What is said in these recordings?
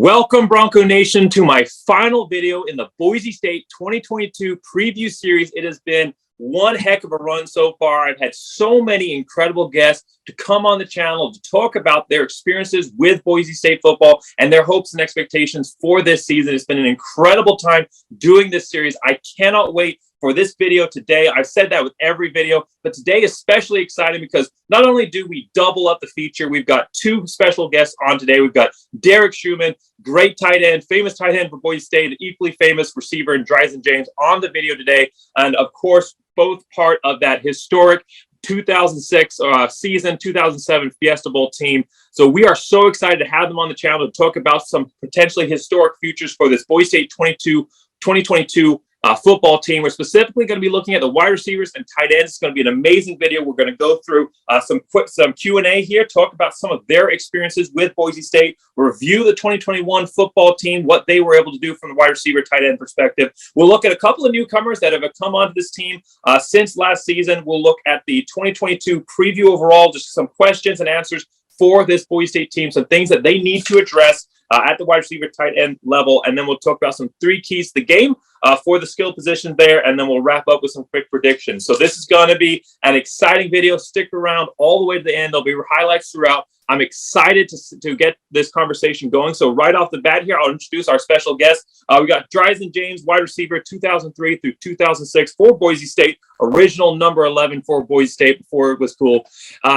Welcome, Bronco Nation, to my final video in the Boise State 2022 preview series. It has been one heck of a run so far. I've had so many incredible guests to come on the channel to talk about their experiences with Boise State football and their hopes and expectations for this season. It's been an incredible time doing this series. I cannot wait for this video today. I've said that with every video, but today is especially exciting because not only do we double up the feature, we've got two special guests on today. We've got Schouman, great tight end, famous tight end for Boise State, an equally famous receiver in Drisan James on the video today. And of course, both part of that historic 2006 season, 2007 Fiesta Bowl team. So we are so excited to have them on the channel to talk about some potentially historic futures for this Boise State 2022 football team. We're specifically going to be looking at the wide receivers and tight ends. It's going to be an amazing video. We're going to go through some Q&A here, talk about some of their experiences with Boise State, review the 2021 football team, what they were able to do from the wide receiver tight end perspective. We'll look at a couple of newcomers that have come onto this team since last season. We'll look at the 2022 preview overall, just some questions and answers for this Boise State team, some things that they need to address at the wide receiver tight end level. And then we'll talk about some three keys to the game for the skill position there. And then we'll wrap up with some quick predictions. So this is going to be an exciting video. Stick around all the way to the end. There'll be highlights throughout. I'm excited to get this conversation going. So right off the bat here, I'll introduce our special guest. We got Drisan James, wide receiver 2003 through 2006 for Boise State, original number 11 for Boise State before it was cool.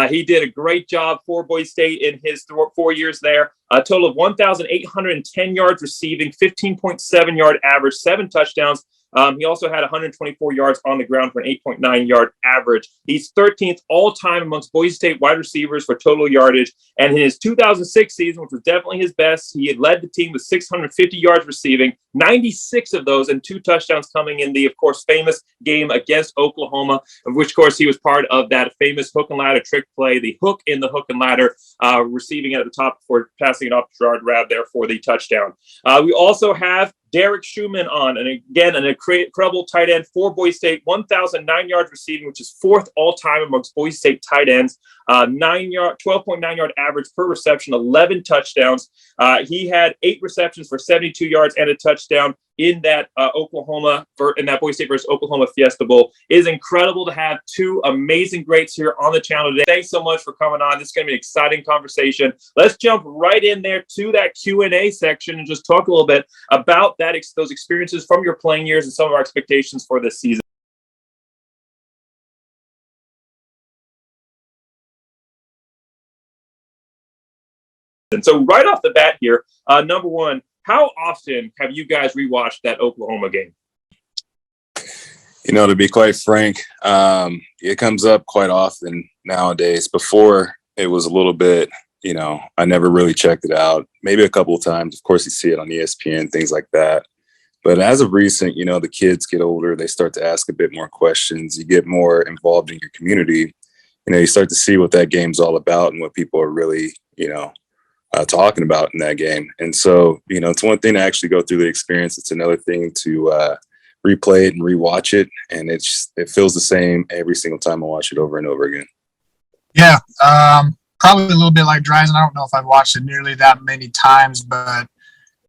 He did a great job for Boise State in his 4 years there. A total of 1,810 yards receiving, 15.7 yard average, 7 touchdowns. He also had 124 yards on the ground for an 8.9 yard average. He's 13th all-time amongst Boise State wide receivers for total yardage. And in his 2006 season, which was definitely his best, he had led the team with 650 yards receiving, 96 of those and 2 touchdowns coming in the, of course, famous game against Oklahoma, of which, of course, he was part of that famous hook and ladder trick play, the hook in the hook and ladder, receiving it at the top before passing it off to Gerard Rab there for the touchdown. We also have Schouman on, and again, an incredible tight end for Boise State, 1,009 yards receiving, which is 4th all-time amongst Boise State tight ends, 12.9 yard average per reception, 11 touchdowns. He had 8 receptions for 72 yards and a touchdown in that Boise State versus Oklahoma Fiesta Bowl. It is incredible to have 2 amazing greats here on the channel today. Thanks so much for coming on. This is going to be an exciting conversation. Let's jump right in there to that Q&A section and just talk a little bit about those experiences from your playing years and some of our expectations for this season. And so right off the bat here, number one, how often have you guys rewatched that Oklahoma game? You know, to be quite frank, it comes up quite often nowadays. Before, it was a little bit, I never really checked it out. Maybe a couple of times. Of course, you see it on ESPN, things like that. But as of recent, the kids get older. They start to ask a bit more questions. You get more involved in your community. You start to see what that game's all about and what people are really, talking about in that game. And so, it's one thing to actually go through the experience. It's another thing to replay it and rewatch it. And it feels the same every single time I watch it over and over again. Yeah. Probably a little bit like Drisan. I don't know if I've watched it nearly that many times, but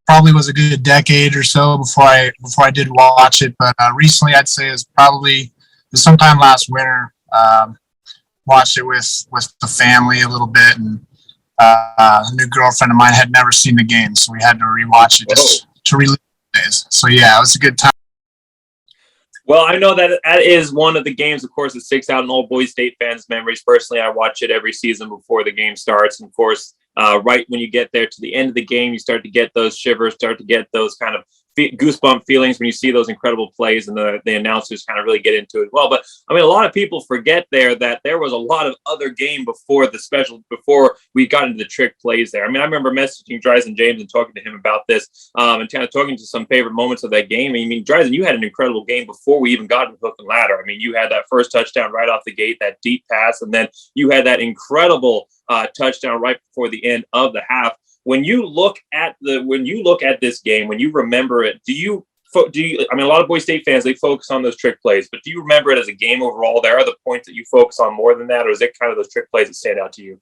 probably was a good decade or so before I did watch it. But recently, I'd say it was sometime last winter. Watched it with the family a little bit, and a new girlfriend of mine had never seen the game, so we had to rewatch it just to relive the days. So yeah, it was a good time. Well, I know that is one of the games, of course, that sticks out in all Boise State fans' memories. Personally, I watch it every season before the game starts. And of course, right when you get there to the end of the game, you start to get those shivers, start to get those kind of goosebump feelings when you see those incredible plays, and the announcers kind of really get into it as well. But I mean, a lot of people forget that there was a lot of other game before we got into the trick plays there. I mean, I remember messaging Drisan James and talking to him about this, and kind of talking to some favorite moments of that game. I mean, Drisan, you had an incredible game before we even got to the hook and ladder. I mean, you had that first touchdown right off the gate, that deep pass, and then you had that incredible touchdown right before the end of the half. When you look at this game, when you remember it, do you? I mean, a lot of Boise State fans, they focus on those trick plays, but do you remember it as a game overall? There are the points that you focus on more than that, or is it kind of those trick plays that stand out to you?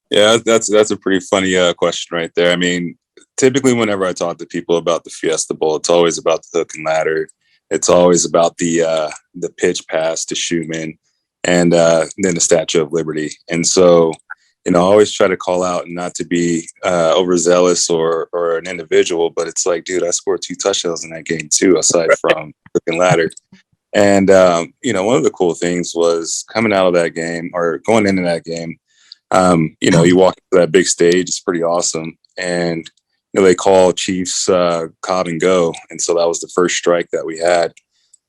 Yeah, that's a pretty funny question right there. I mean, typically whenever I talk to people about the Fiesta Bowl, it's always about the hook and ladder. It's always about the pitch pass to Schouman and then the Statue of Liberty. And so, I always try to call out and not to be overzealous or an individual, but it's like, dude, I scored 2 touchdowns in that game too, aside from hook and ladder. And, one of the cool things was coming out of that game or going into that game, you walk into that big stage, it's pretty awesome. And, they call Chiefs Cobb and go. And so that was the first strike that we had.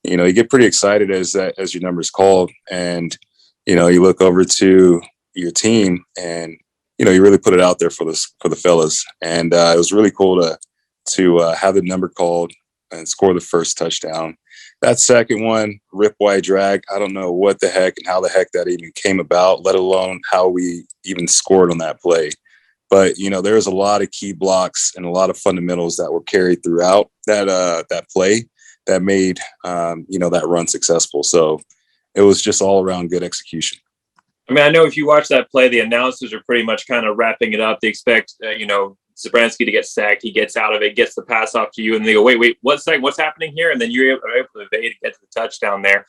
You get pretty excited as your number's called. And, you look over to your team and, you really put it out there for the fellas. And it was really cool to have the number called and score the first touchdown. That second one, rip wide drag, I don't know what the heck and how the heck that even came about, let alone how we even scored on that play. But, there was a lot of key blocks and a lot of fundamentals that were carried throughout that play that made, that run successful. So it was just all around good execution. I mean, I know if you watch that play, the announcers are pretty much kind of wrapping it up. They expect, Zabransky to get sacked. He gets out of it, gets the pass off to you, and they go, wait, what's happening here? And then you're able to evade to get to the touchdown there.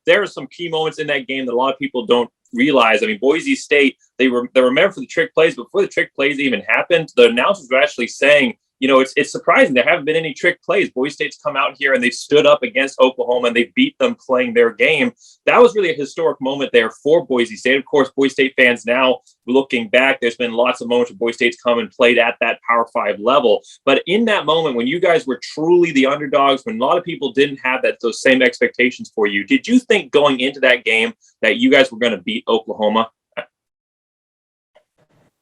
There are some key moments in that game that a lot of people don't realize. I mean, Boise State, they remember for the trick plays, but before the trick plays even happened, the announcers were actually saying, it's surprising there haven't been any trick plays. Boise State's come out here and they've stood up against Oklahoma and they beat them playing their game. That was really a historic moment there for Boise State. Of course, Boise State fans now looking back, there's been lots of moments where Boise State's come and played at that Power 5 level. But in that moment, when you guys were truly the underdogs, when a lot of people didn't have those same expectations for you, did you think going into that game that you guys were going to beat Oklahoma?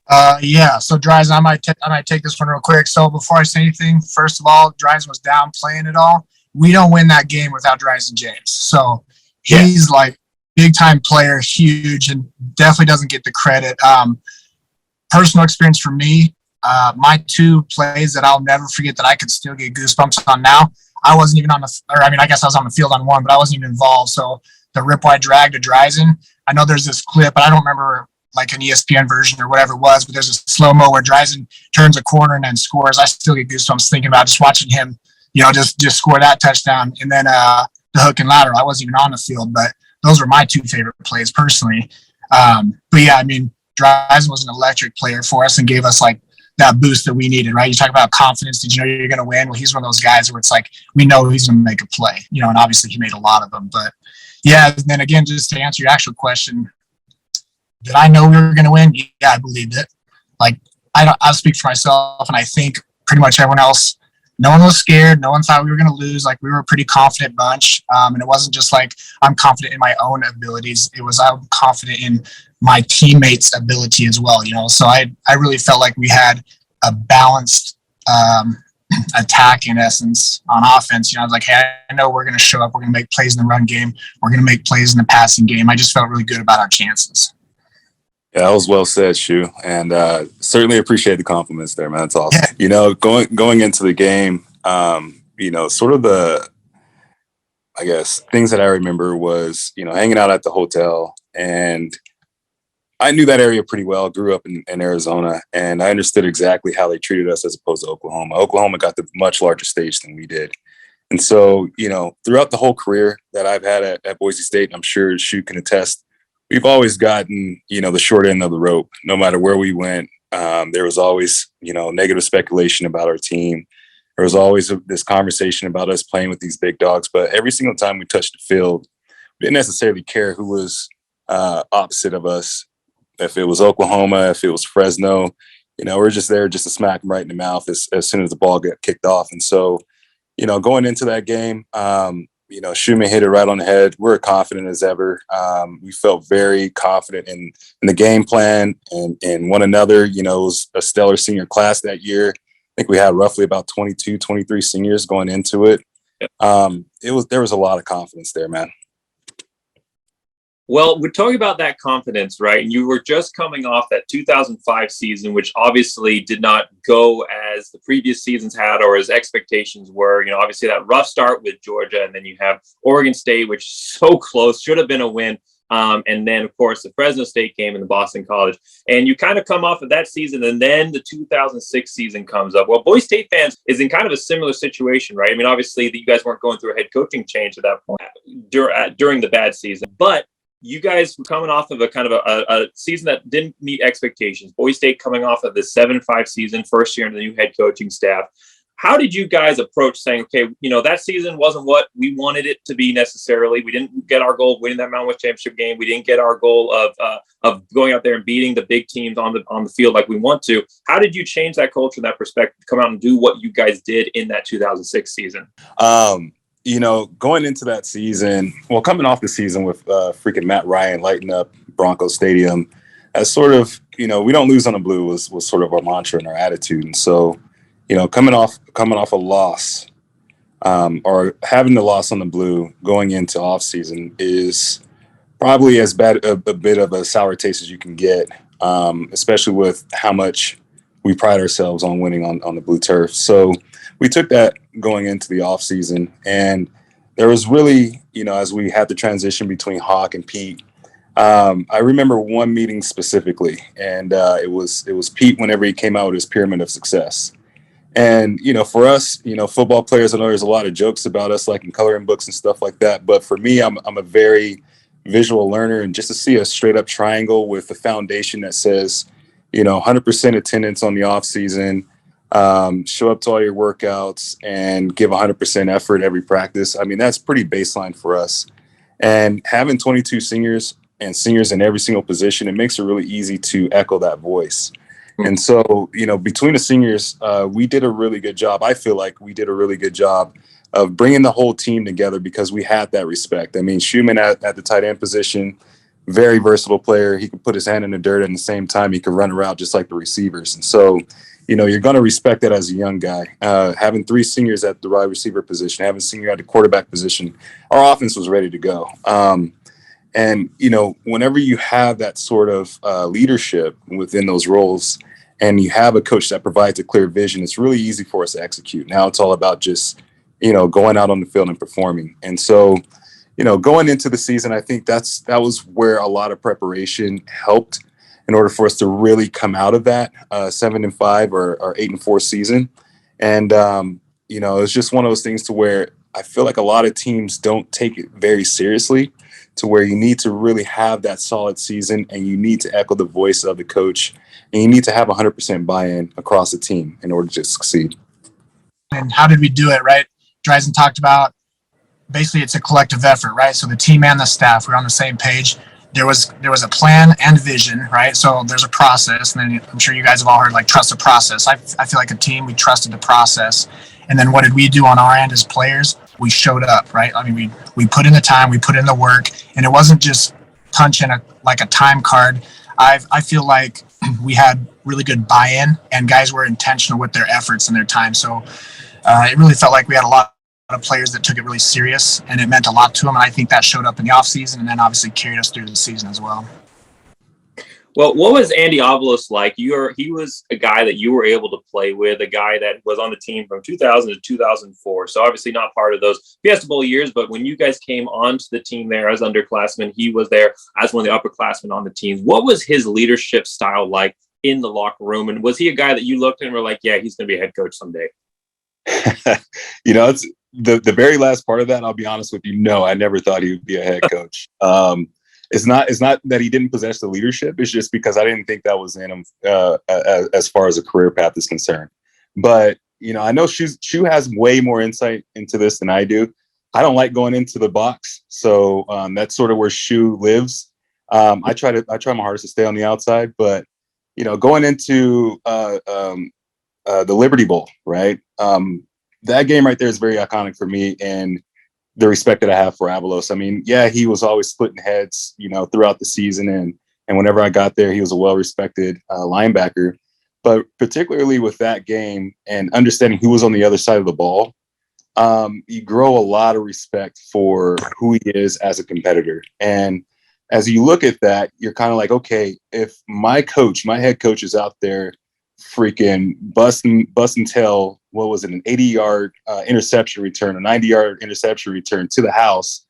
So Drisan, I might take this one real quick. So before I say anything, first of all, Drisan was down playing it all. We don't win that game without Drisan James. So he's like big time player, huge, and definitely doesn't get the credit. Personal experience for me, my 2 plays that I'll never forget that I could still get goosebumps on now. I wasn't even I guess I was on the field on one, but I wasn't even involved. So the rip wide drag to Drisan, I know there's this clip, but I don't remember like an ESPN version or whatever it was, but there's a slow-mo where Drisan turns a corner and then scores. I still get goosebumps thinking about just watching him, just score that touchdown. And then the hook and ladder, I wasn't even on the field, but those were my 2 favorite plays personally. But yeah, I mean, Drisan was an electric player for us and gave us like that boost that we needed, right? You talk about confidence. Did you know you're going to win? Well, he's one of those guys where it's like, we know he's going to make a play, and obviously he made a lot of them. But yeah, and then again, just to answer your actual question, did I know we were going to win? Yeah, I believed it. Like, I'll speak for myself, and I think pretty much everyone else, no one was scared. No one thought we were going to lose. Like, we were a pretty confident bunch. And it wasn't just like I'm confident in my own abilities. It was I'm confident in my teammates' ability as well, So I really felt like we had a balanced attack, in essence, on offense. I was like, hey, I know we're going to show up. We're going to make plays in the run game. We're going to make plays in the passing game. I just felt really good about our chances. Yeah, that was well said, Shu, and certainly appreciate the compliments there, man. That's awesome. Yeah. Going into the game, sort of the, I guess, things that I remember was, hanging out at the hotel, and I knew that area pretty well. Grew up in Arizona, and I understood exactly how they treated us as opposed to Oklahoma. Oklahoma got the much larger stage than we did. And so, throughout the whole career that I've had at Boise State, I'm sure Shu can attest, we've always gotten, the short end of the rope. No matter where we went, there was always, negative speculation about our team. There was always this conversation about us playing with these big dogs. But every single time we touched the field, we didn't necessarily care who was opposite of us. If it was Oklahoma, if it was Fresno, we're just there just to smack them right in the mouth as soon as the ball got kicked off. And so, going into that game, Schouman hit it right on the head. We're confident as ever. We felt very confident in the game plan and one another. It was a stellar senior class that year. I think we had roughly about 22, 23 seniors going into it. There was a lot of confidence there, man. Well, we're talking about that confidence, right? And you were just coming off that 2005 season, which obviously did not go as the previous seasons had or as expectations were. Obviously that rough start with Georgia, and then you have Oregon State, which is so close, should have been a win. And then, of course, the Fresno State game and the Boston College. And you kind of come off of that season, and then the 2006 season comes up. Well, Boise State fans is in kind of a similar situation, right? I mean, obviously, you guys weren't going through a head coaching change at that point during the bad season. But you guys were coming off of a kind of a season that didn't meet expectations. Boise State coming off of the 7-5 season, first year under the new head coaching staff. How did you guys approach saying, okay, that season wasn't what we wanted it to be necessarily. We didn't get our goal of winning that Mountain West Championship game. We didn't get our goal of going out there and beating the big teams on the field like we want to. How did you change that culture, that perspective, to come out and do what you guys did in that 2006 season? Going into that season, coming off the season with freaking Matt Ryan lighting up Bronco Stadium, as sort of, we don't lose on the blue was sort of our mantra and our attitude. And so, coming off a loss, or having the loss on the blue going into off season is probably as bad a bit of a sour taste as you can get, especially with how much we pride ourselves on winning on the blue turf. So we took that going into the off season, and there was really, as we had the transition between Hawk and Pete, I remember one meeting specifically, and it was Pete whenever he came out with his pyramid of success. And, for us, football players, I know there's a lot of jokes about us, like in coloring books and stuff like that. But for me, I'm a very visual learner, and just to see a straight up triangle with a foundation that says, 100% attendance on the off season, show up to all your workouts and give 100% effort every practice. I mean, that's pretty baseline for us. And having 22 seniors in every single position, it makes it really easy to echo that voice. And so, between the seniors, we did a really good job. I feel like we did a really good job of bringing the whole team together because we had that respect. I mean, Schouman at the tight end position, very versatile player. He could put his hand in the dirt, and at the same time, he could run around just like the receivers. And so, you're going to respect that as a young guy. Having 3 seniors at the wide receiver position, having a senior at the quarterback position, our offense was ready to go. And, whenever you have that sort of leadership within those roles and you have a coach that provides a clear vision, it's really easy for us to execute. Now it's all about just, going out on the field and performing. And so, going into the season, I think that was where a lot of preparation helped in order for us to really come out of that 7-5 or 8-4 season. And, it's just one of those things to where I feel like a lot of teams don't take it very seriously, to where you need to really have that solid season and you need to echo the voice of the coach and you need to have 100% buy-in across the team in order to succeed. And how did we do it, right? Drisan talked about basically it's a collective effort, right? So the team and the staff were on the same page. There was a plan and vision, right? So there's a process, and then I'm sure you guys have all heard, like, trust the process. I feel like a team, we trusted the process. And then what did we do on our end as players? We showed up, right? I mean, we put in the time, we put in the work, and it wasn't just punch in a time card. I feel like we had really good buy-in, and guys were intentional with their efforts and their time. So it really felt like we had a lot of players that took it really serious, and it meant a lot to them. And I think that showed up in the offseason and then obviously carried us through the season as well. Well, what was Andy Avalos like? He was a guy that you were able to play with, a guy that was on the team from 2000 to 2004. So obviously not part of those Fiesta Bowl years, but when you guys came onto the team there as underclassmen, he was there as one of the upperclassmen on the team. What was his leadership style like in the locker room? And was he a guy that you looked at and were like, yeah, he's going to be a head coach someday? It's the very last part of that. I'll be honest with you. No, I never thought he would be a head coach. It's not that he didn't possess the leadership. It's just because I didn't think that was in him as far as a career path is concerned. But, I know Shu has way more insight into this than I do. I don't like going into the box. So that's sort of where Shu lives. I try my hardest to stay on the outside. But, going into the Liberty Bowl, right? That game right there is very iconic for me. And the respect that I have for Avalos. I mean, yeah, he was always splitting heads, throughout the season. And whenever I got there, he was a well-respected linebacker. But particularly with that game and understanding who was on the other side of the ball, you grow a lot of respect for who he is as a competitor. And as you look at that, you're kind of like, okay, if my head coach is out there freaking busting tail, what was it, an 80-yard interception return, a 90-yard interception return to the house,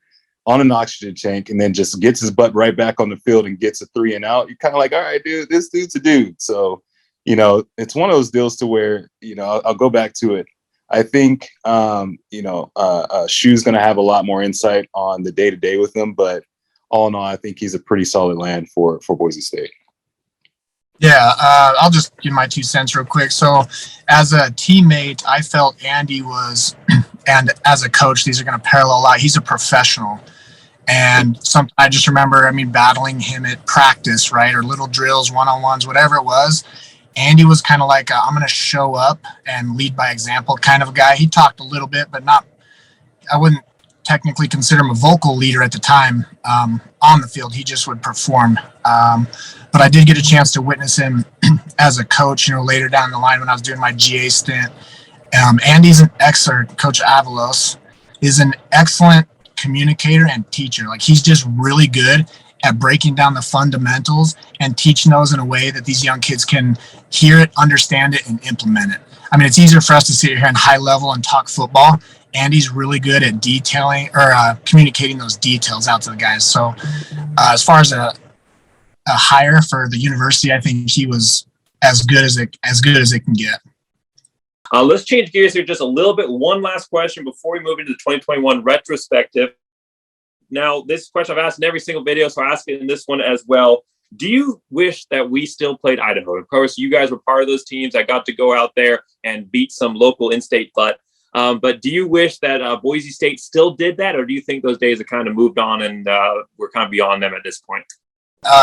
on an oxygen tank and then just gets his butt right back on the field and gets a 3 and out, you're kind of like, all right, dude, this dude's a dude. So, it's one of those deals to where, I'll go back to it. I think, Shu's going to have a lot more insight on the day-to-day with them, but all in all, I think he's a pretty solid land for Boise State. Yeah, I'll just give my 2 cents real quick. So as a teammate, I felt Andy was, and as a coach, these are going to parallel a lot. He's a professional. And I just remember, battling him at practice, right? Or little drills, one-on-ones, whatever it was. Andy was kind of like, I'm going to show up and lead by example kind of a guy. He talked a little bit, but I wouldn't technically consider him a vocal leader at the time on the field. He just would perform. But I did get a chance to witness him as a coach, later down the line when I was doing my GA stint. Andy's Coach Avalos is an excellent communicator and teacher. Like, he's just really good at breaking down the fundamentals and teaching those in a way that these young kids can hear it, understand it, and implement it. It's easier for us to sit here and high level and talk football. Andy's really good at detailing or communicating those details out to the guys. So as far as a hire for the university, I think he was as good as it can get. Let's change gears here just a little bit. One last question before we move into the 2021 retrospective. Now, this question I've asked in every single video, so I ask it in this one as well. Do you wish that we still played Idaho? Of course, you guys were part of those teams that got to go out there and beat some local in-state butt. But do you wish that Boise State still did that, or do you think those days have kind of moved on and we're kind of beyond them at this point?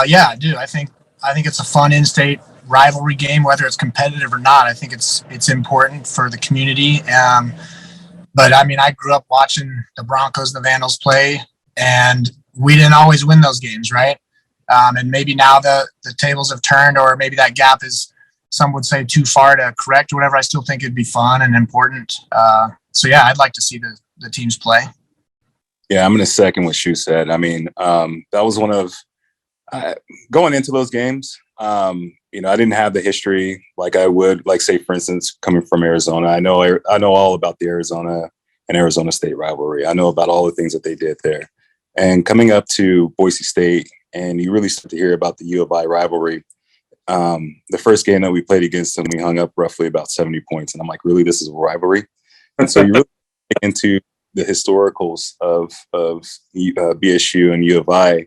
Yeah, I do. I think it's a fun in-state rivalry game, whether it's competitive or not. I think it's important for the community. But I grew up watching the Broncos, the Vandals play, and we didn't always win those games, right? And maybe now the tables have turned, or maybe that gap is, some would say, too far to correct or whatever. I still think it'd be fun and important. So yeah, I'd like to see the teams play. Yeah, I'm going to second what Shu said. That was one of going into those games. I didn't have the history like I would, like, say, for instance, coming from Arizona. I know all about the Arizona and Arizona State rivalry. I know about all the things that they did there. And coming up to Boise State, and you really start to hear about the U of I rivalry. The first game that we played against them, we hung up roughly about 70 points. And I'm like, really, this is a rivalry? And so you really get into the historicals of BSU and U of I.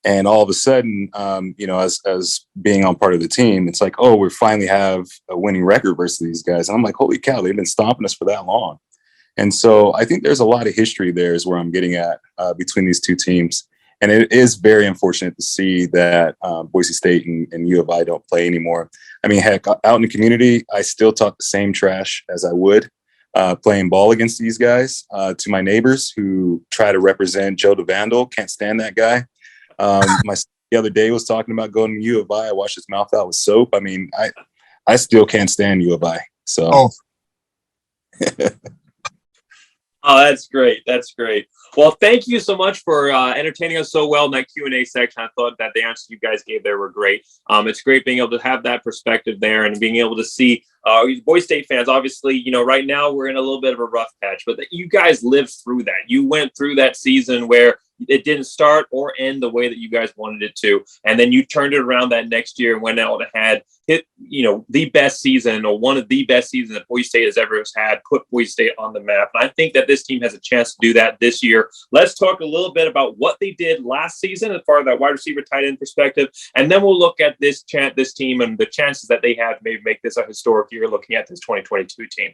And all of a sudden, as being on part of the team, it's like, oh, we finally have a winning record versus these guys. And I'm like, holy cow, they've been stomping us for that long. And so I think there's a lot of history there is where I'm getting at between these two teams. And it is very unfortunate to see that Boise State and U of I don't play anymore. Heck, out in the community, I still talk the same trash as I would playing ball against these guys to my neighbors who try to represent Joe the Vandal. Can't stand that guy. The other day was talking about going to U of I. I washed his mouth out with soap. I still can't stand U of I. So. Oh. Oh, that's great. That's great. Well, thank you so much for entertaining us so well in that Q&A section. I thought that the answers you guys gave there were great. It's great being able to have that perspective there and being able to see Boise State fans. Obviously, right now we're in a little bit of a rough patch, but you guys lived through that. You went through that season where it didn't start or end the way that you guys wanted it to. And then you turned it around that next year and went out and had the best season, or one of the best seasons that Boise State has ever had, put Boise State on the map. And I think that this team has a chance to do that this year. Let's talk a little bit about what they did last season as far as that wide receiver tight end perspective. And then we'll look at this team and the chances that they have to maybe make this a historic year looking at this 2022 team.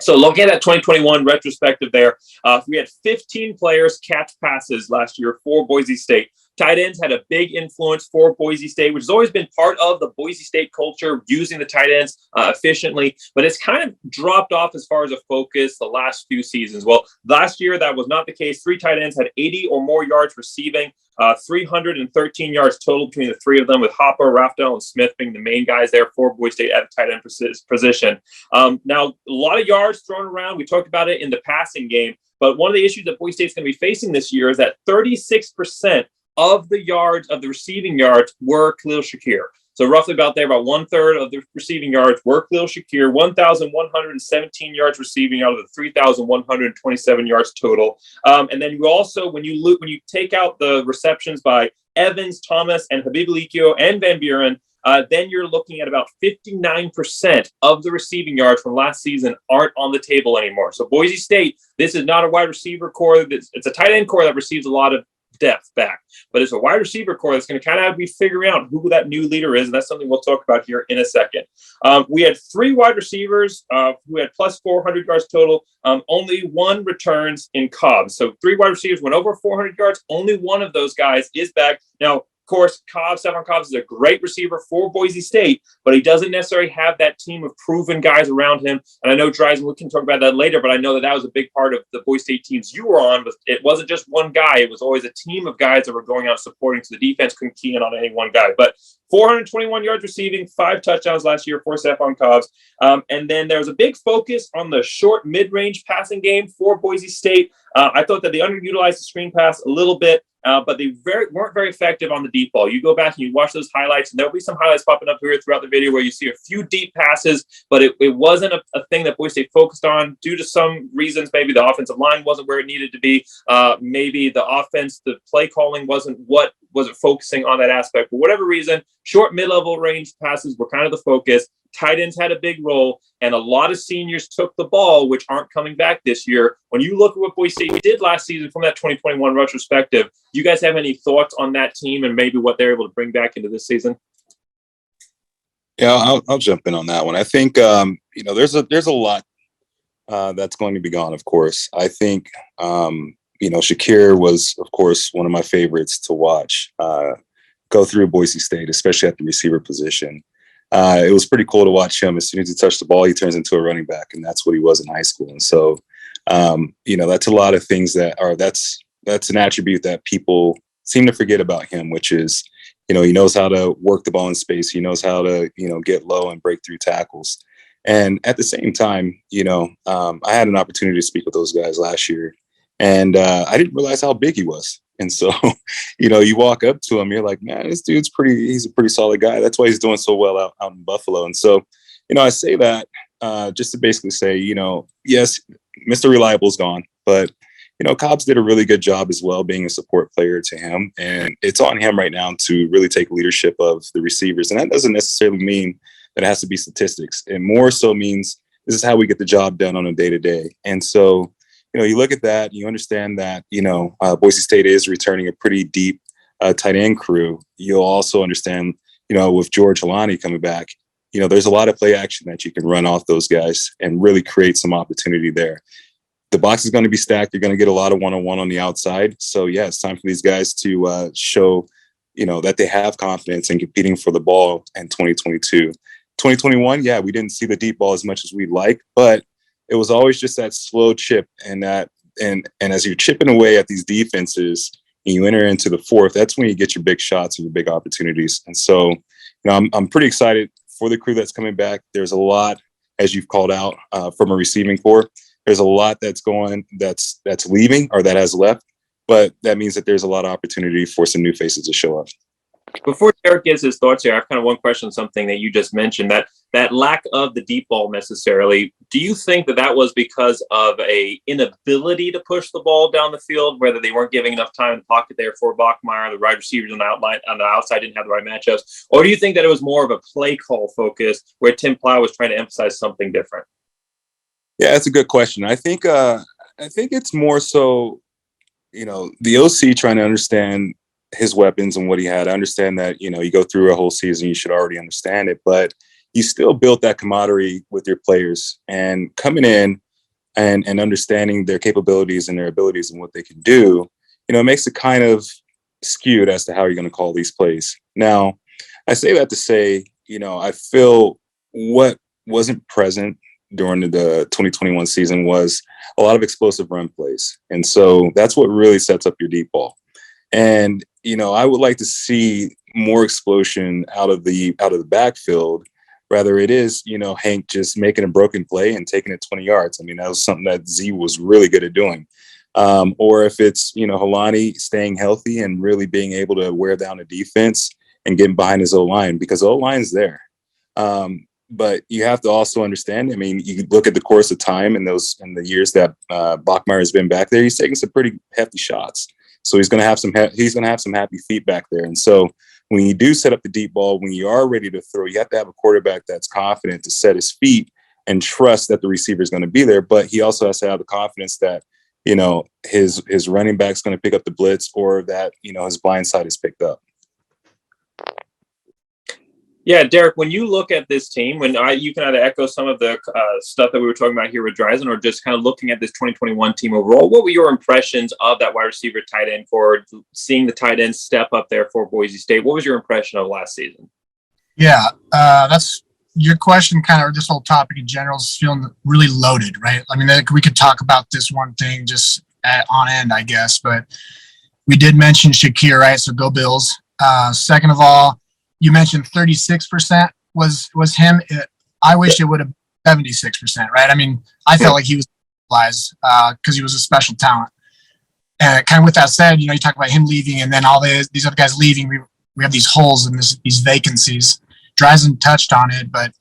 So looking at that 2021 retrospective there, we had 15 players catch passes last year for Boise State. Tight ends had a big influence for Boise State, which has always been part of the Boise State culture, using the tight ends efficiently, but it's kind of dropped off as far as a focus the last few seasons. Well, last year, that was not the case. 3 tight ends had 80 or more yards receiving, 313 yards total between the 3 of them, with Hopper, Rafdell, and Smith being the main guys there for Boise State at the tight end position. Now, a lot of yards thrown around. We talked about it in the passing game, but one of the issues that Boise State's going to be facing this year is that 36% of the receiving yards were Khalil Shakir. So roughly about there, about 1/3 of the receiving yards were Khalil Shakir, 1,117 yards receiving out of the 3,127 yards total. And then you also, when you take out the receptions by Evans, Thomas, and Habib Alikio and Van Buren, then you're looking at about 59% of the receiving yards from last season aren't on the table anymore. So Boise State, this is not a wide receiver core. It's a tight end core that receives a lot of depth back, but it's a wide receiver core that's going to kind of have to be figuring out who that new leader is, and that's something we'll talk about here in a second. We had 3 wide receivers who had plus 400 yards total. Only 1 returns in Cobbs. So 3 wide receivers went over 400 yards. Only one of those guys is back. Now, of course, Stephon Cobbs is a great receiver for Boise State, but he doesn't necessarily have that team of proven guys around him. And I know, Drisan, we can talk about that later, but I know that was a big part of the Boise State teams you were on. But it wasn't just one guy. It was always a team of guys that were going out supporting, so the defense couldn't key in on any one guy. But 421 yards receiving, 5 touchdowns last year for Stephon Cobbs. And then there was a big focus on the short mid-range passing game for Boise State. I thought that they underutilized the screen pass a little bit. But they weren't very effective on the deep ball. You go back and you watch those highlights, and there'll be some highlights popping up here throughout the video where you see a few deep passes, but it wasn't a thing that Boise State focused on due to some reasons. Maybe the offensive line wasn't where it needed to be. Maybe the offense, the play calling wasn't focusing on that aspect. For whatever reason, short mid-level range passes were kind of the focus. Tight ends had a big role, and a lot of seniors took the ball, which aren't coming back this year. When you look at what Boise State did last season from that 2021 retrospective, do you guys have any thoughts on that team and maybe what they're able to bring back into this season? Yeah, I'll jump in on that one. I think there's a lot that's going to be gone. Of course, I think Shakir was, of course, one of my favorites to watch go through Boise State, especially at the receiver position. It was pretty cool to watch him. As soon as he touched the ball, he turns into a running back, and that's what he was in high school. And so, that's a lot of things that's an attribute that people seem to forget about him, which is, he knows how to work the ball in space. He knows how to, get low and break through tackles. And at the same time, I had an opportunity to speak with those guys last year, and I didn't realize how big he was. And so, you walk up to him, you're like, man, this dude's he's a pretty solid guy. That's why he's doing so well out in Buffalo. And so, I say that just to basically say, yes, Mr. Reliable's gone, but, Cobbs did a really good job as well, being a support player to him. And it's on him right now to really take leadership of the receivers. And that doesn't necessarily mean that it has to be statistics. It more so means this is how we get the job done on a day-to-day. And so, you look at that, you understand that, Boise State is returning a pretty deep tight end crew. You'll also understand, with George Holani coming back, there's a lot of play action that you can run off those guys and really create some opportunity there. The box is going to be stacked. You're going to get a lot of one-on-one on the outside. So, yeah, it's time for these guys to show, that they have confidence in competing for the ball in 2022. 2021, yeah, we didn't see the deep ball as much as we'd like, but it was always just that slow chip, and as you're chipping away at these defenses and you enter into the fourth, that's when you get your big shots and your big opportunities. And so, I'm pretty excited for the crew that's coming back. There's a lot, as you've called out, from a receiving core. There's a lot that's leaving or that has left, but that means that there's a lot of opportunity for some new faces to show up. Before Derek gives his thoughts here, I have kind of one question on something that you just mentioned, that lack of the deep ball necessarily. Do you think that was because of a inability to push the ball down the field, whether they weren't giving enough time in the pocket there for Bachmeier, the wide receivers on the outside didn't have the right matchups? Or do you think that it was more of a play call focus where Tim Plow was trying to emphasize something different? Yeah, that's a good question. I think it's more so, the OC trying to understand his weapons and what he had. I understand that, you go through a whole season, you should already understand it, but you still built that camaraderie with your players, and coming in and understanding their capabilities and their abilities and what they can do, it makes it kind of skewed as to how you're going to call these plays. Now, I say that to say, I feel what wasn't present during the 2021 season was a lot of explosive run plays. And so that's what really sets up your deep ball. And, I would like to see more explosion out of the backfield. Rather, it is, Hank just making a broken play and taking it 20 yards. I mean, that was something that Z was really good at doing. Or if it's, Holani staying healthy and really being able to wear down a defense and getting behind his O-line, because O-line's there. But you have to also understand, I mean, you look at the course of time in the years that Bachmeier has been back there, he's taking some pretty hefty shots. So he's going to have some happy feet back there. And so when you do set up the deep ball, when you are ready to throw, you have to have a quarterback that's confident to set his feet and trust that the receiver is going to be there. But he also has to have the confidence that, you know, his running back's going to pick up the blitz, or that, you know, his blind side is picked up. Yeah, Derek, when you look at this team, you can either echo some of the stuff that we were talking about here with Drisan, or just kind of looking at this 2021 team overall, what were your impressions of that wide receiver tight end core, seeing the tight ends step up there for Boise State? What was your impression of last season? Yeah, that's your question, kind of, or this whole topic in general is feeling really loaded, right? I mean, we could talk about this one thing just on end, I guess, but we did mention Shakir, right? So go Bills. Second of all, you mentioned 36% was him. I wish it would have been 76%, right? I mean, I felt like he was because he was a special talent. And kind of with that said, you know, you talk about him leaving and then all these other guys leaving. We have these holes and these vacancies. Drisan touched on it, but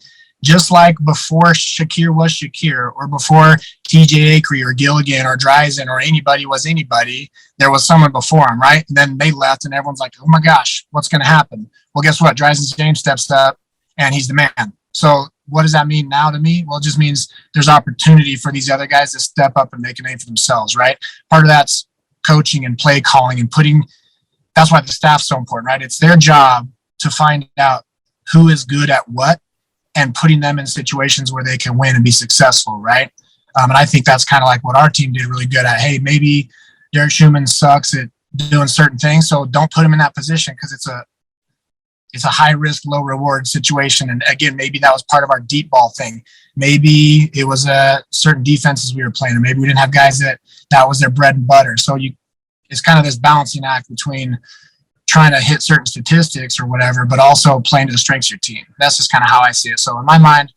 just like before Shakir was Shakir, or before TJ Acree or Gilligan or Drisan or anybody was anybody, there was someone before him, right? And then they left and everyone's like, oh my gosh, what's going to happen? Well, guess what? Drisan James steps up and he's the man. So what does that mean now to me? Well, it just means there's opportunity for these other guys to step up and make a name for themselves, right? Part of that's coaching and play calling and that's why the staff's so important, right? It's their job to find out who is good at what and putting them in situations where they can win and be successful, right? And I think that's kind of like what our team did really good at. Hey, maybe Derek Schouman sucks at doing certain things, so don't put him in that position because it's a high risk, low reward situation. And again, maybe that was part of our deep ball thing. Maybe it was certain defenses we were playing, or maybe we didn't have guys that was their bread and butter. So it's kind of this balancing act between trying to hit certain statistics or whatever, but also playing to the strengths of your team. That's just kind of how I see it. So in my mind,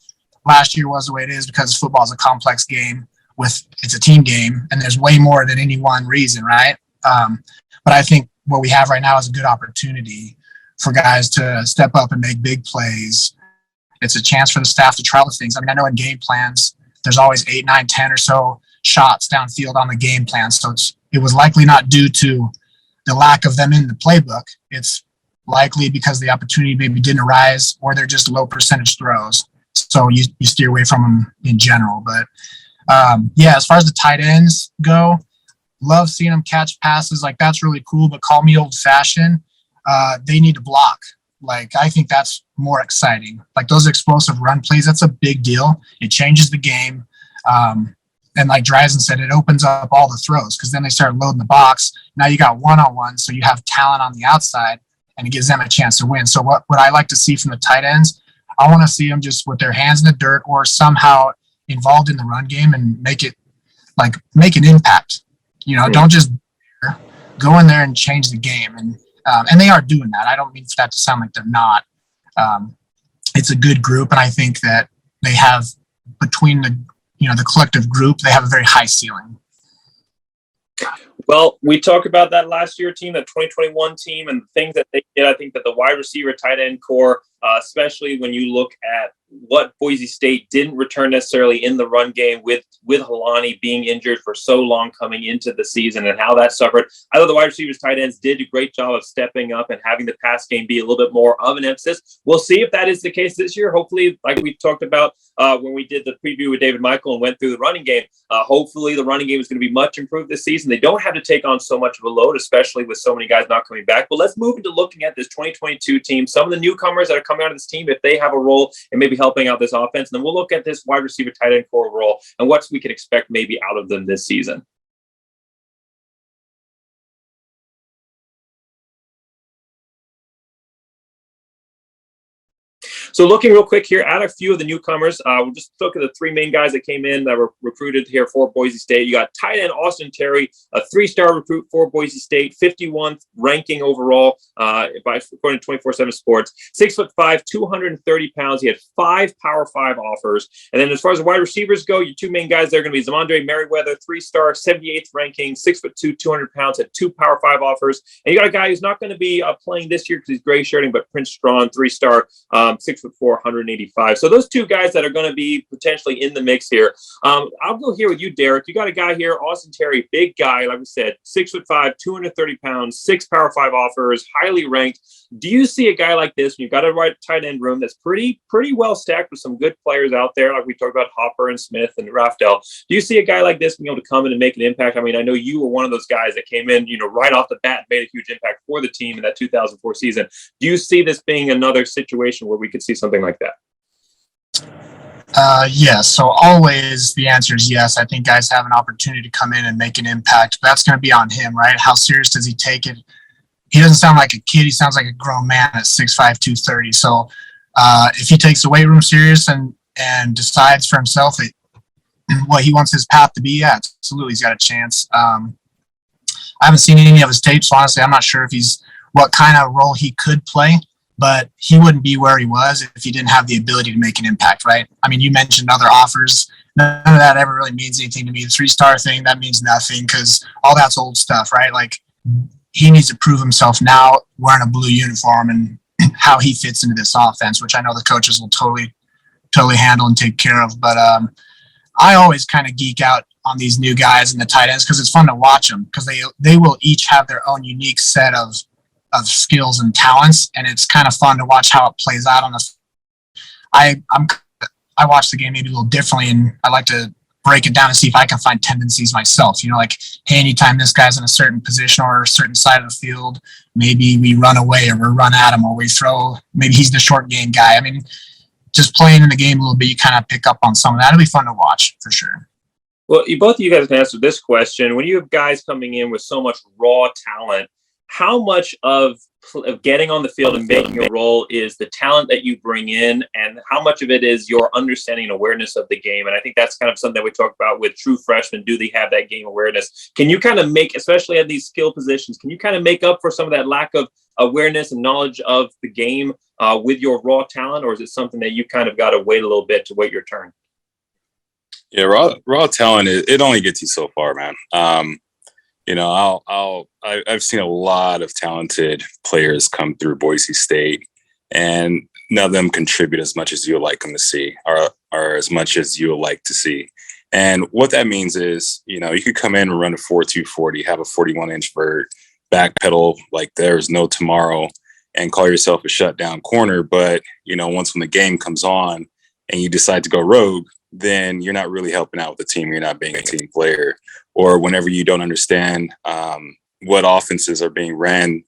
last year was the way it is because football is a complex game it's a team game, and there's way more than any one reason, right? But I think what we have right now is a good opportunity for guys to step up and make big plays. It's a chance for the staff to try the things. I mean, I know in game plans, there's always 8, 9, 10 or so shots downfield on the game plan. So it was likely not due to the lack of them in the playbook. It's likely because the opportunity maybe didn't arise, or they're just low percentage throws. So you steer away from them in general. But as far as the tight ends go, love seeing them catch passes. Like, that's really cool, but call me old fashioned. They need to block. Like, I think that's more exciting. Like, those explosive run plays, that's a big deal. It changes the game. And like Drisan said, it opens up all the throws because then they start loading the box. Now you got one-on-one, so you have talent on the outside, and it gives them a chance to win. So what I like to see from the tight ends, I want to see them just with their hands in the dirt or somehow involved in the run game and make an impact. You know, don't just go in there and change the game. And they are doing that. I don't mean for that to sound like they're not. It's a good group, and I think that they have, between the collective group, they have a very high ceiling. Well, we talked about that last year team, that 2021 team, and the things that they did. I think that the wide receiver tight end core, especially when you look at what Boise State didn't return necessarily in the run game with Helani being injured for so long coming into the season and how that suffered. I thought the wide receivers tight ends did a great job of stepping up and having the pass game be a little bit more of an emphasis. We'll see if that is the case this year. Hopefully, like we talked about when we did the preview with David Michael and went through the running game, hopefully the running game is going to be much improved this season. They don't have to take on so much of a load, especially with so many guys not coming back. But let's move into looking at this 2022 team, some of the newcomers that are coming out of this team, if they have a role and maybe helping out this offense. And then we'll look at this wide receiver tight end core role and what we can expect maybe out of them this season. So looking real quick here at a few of the newcomers, we'll just look at the three main guys that came in that were recruited here for Boise State. You got tight end Austin Terry, a 3-star recruit for Boise State, 51st ranking overall according to 24/7 Sports. 6'5", 230 pounds. He had 5 Power 5 offers. And then as far as the wide receivers go, your two main guys, they're going to be Zamondre Merriweather, 3-star, 78th ranking, 6'2", 200 pounds, had 2 Power 5 offers. And you got a guy who's not going to be playing this year because he's gray shirting, but Prince Strawn, 3-star, 6'4", 185. So those two guys that are going to be potentially in the mix here. I'll go here with you, Derek. You got a guy here, Austin Terry, big guy, like we said, 6'5", 230 pounds, 6 Power 5 offers, highly ranked. Do you see a guy like this when you've got a right tight end room that's pretty well stacked with some good players out there, like we talked about Hopper and Smith and Raftel? Do you see a guy like this being able to come in and make an impact? I mean, I know you were one of those guys that came in, right off the bat, made a huge impact for the team in that 2004 season. Do you see this being another situation where we could see something like that? Yes. So always the answer is yes. I think guys have an opportunity to come in and make an impact, but that's going to be on him, right? How serious does he take it? He doesn't sound like a kid. He sounds like a grown man at 6'5", 230. So if he takes the weight room serious and decides for himself what he wants his path to be, yeah, absolutely, he's got a chance. I haven't seen any of his tapes, so honestly, I'm not sure what kind of role he could play, but he wouldn't be where he was if he didn't have the ability to make an impact, right? I mean, you mentioned other offers. None of that ever really means anything to me. The 3-star thing, that means nothing because all that's old stuff, right? Like, he needs to prove himself now wearing a blue uniform and how he fits into this offense, which I know the coaches will totally handle and take care of. But I always kind of geek out on these new guys and the tight ends because it's fun to watch them because they will each have their own unique set of skills and talents, and it's kind of fun to watch how it plays out on the. I watch the game maybe a little differently, and I like to break it down and see if I can find tendencies myself. Like, hey, anytime this guy's in a certain position or a certain side of the field, maybe we run away or we run at him or we throw. Maybe he's the short game guy. I mean, just playing in the game a little bit, you kind of pick up on some of that. It'll be fun to watch for sure. Well, both of you guys can answer this question. When you have guys coming in with so much raw talent, how much of getting on the field and making a role is the talent that you bring in, and how much of it is your understanding and awareness of the game? And I think that's kind of something that we talk about with true freshmen. Do they have that game awareness? Can you kind of especially at these skill positions, can you kind of make up for some of that lack of awareness and knowledge of the game with your raw talent, or is it something that you kind of got to wait a little bit to wait your turn? Yeah, raw talent, it only gets you so far, man. I've seen a lot of talented players come through Boise State, and none of them contribute as much as you would like them to see, or as much as you would like to see. And what that means is, you could come in and run a 4.2 40, have a 41-inch vert, backpedal like there's no tomorrow, and call yourself a shutdown corner. But, once when the game comes on and you decide to go rogue, then you're not really helping out with the team. You're not being a team player. Or whenever you don't understand what offenses are being ran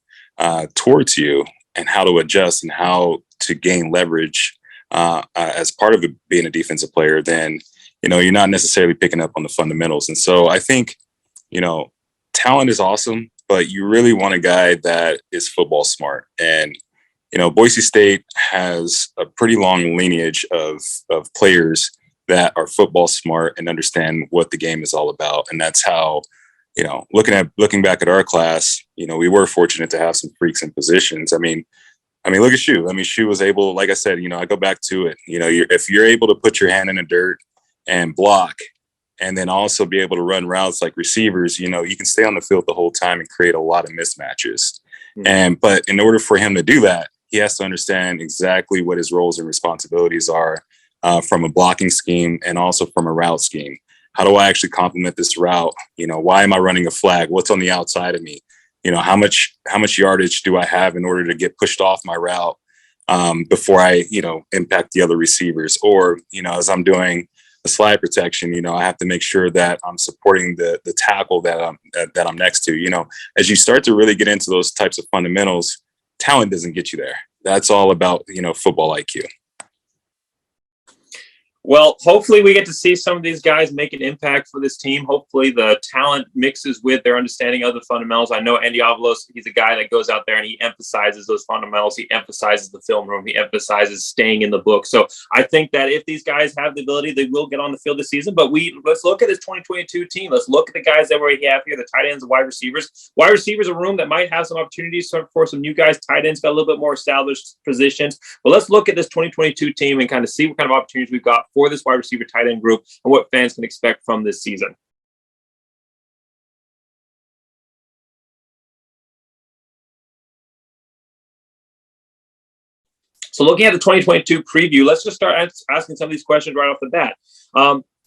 towards you and how to adjust and how to gain leverage as part of being a defensive player, then, you're not necessarily picking up on the fundamentals. And so I think, talent is awesome, but you really want a guy that is football smart. And, Boise State has a pretty long lineage of players that are football smart and understand what the game is all about. And that's how, looking back at our class, we were fortunate to have some freaks in positions. I mean, look at Schou. Schou was able, like I said, I go back to it. If you're able to put your hand in the dirt and block, and then also be able to run routes like receivers, you can stay on the field the whole time and create a lot of mismatches. Mm-hmm. But in order for him to do that, he has to understand exactly what his roles and responsibilities are from a blocking scheme and also from a route scheme. How do I actually complement this route? Why am I running a flag? What's on the outside of me? How much yardage do I have in order to get pushed off my route before I, impact the other receivers? Or, as I'm doing the slide protection, I have to make sure that I'm supporting the tackle that I'm next to. As you start to really get into those types of fundamentals, talent doesn't get you there. That's all about, football IQ. Well, hopefully we get to see some of these guys make an impact for this team. Hopefully the talent mixes with their understanding of the fundamentals. I know Andy Avalos, he's a guy that goes out there and he emphasizes those fundamentals. He emphasizes the film room. He emphasizes staying in the book. So I think that if these guys have the ability, they will get on the field this season. But let's look at this 2022 team. Let's look at the guys that we have here, the tight ends and wide receivers. Wide receivers, a room that might have some opportunities for some new guys. Tight ends got a little bit more established positions. But let's look at this 2022 team and kind of see what kind of opportunities we've got for this wide receiver tight end group and what fans can expect from this season. So looking at the 2022 preview, let's just start asking some of these questions right off the bat.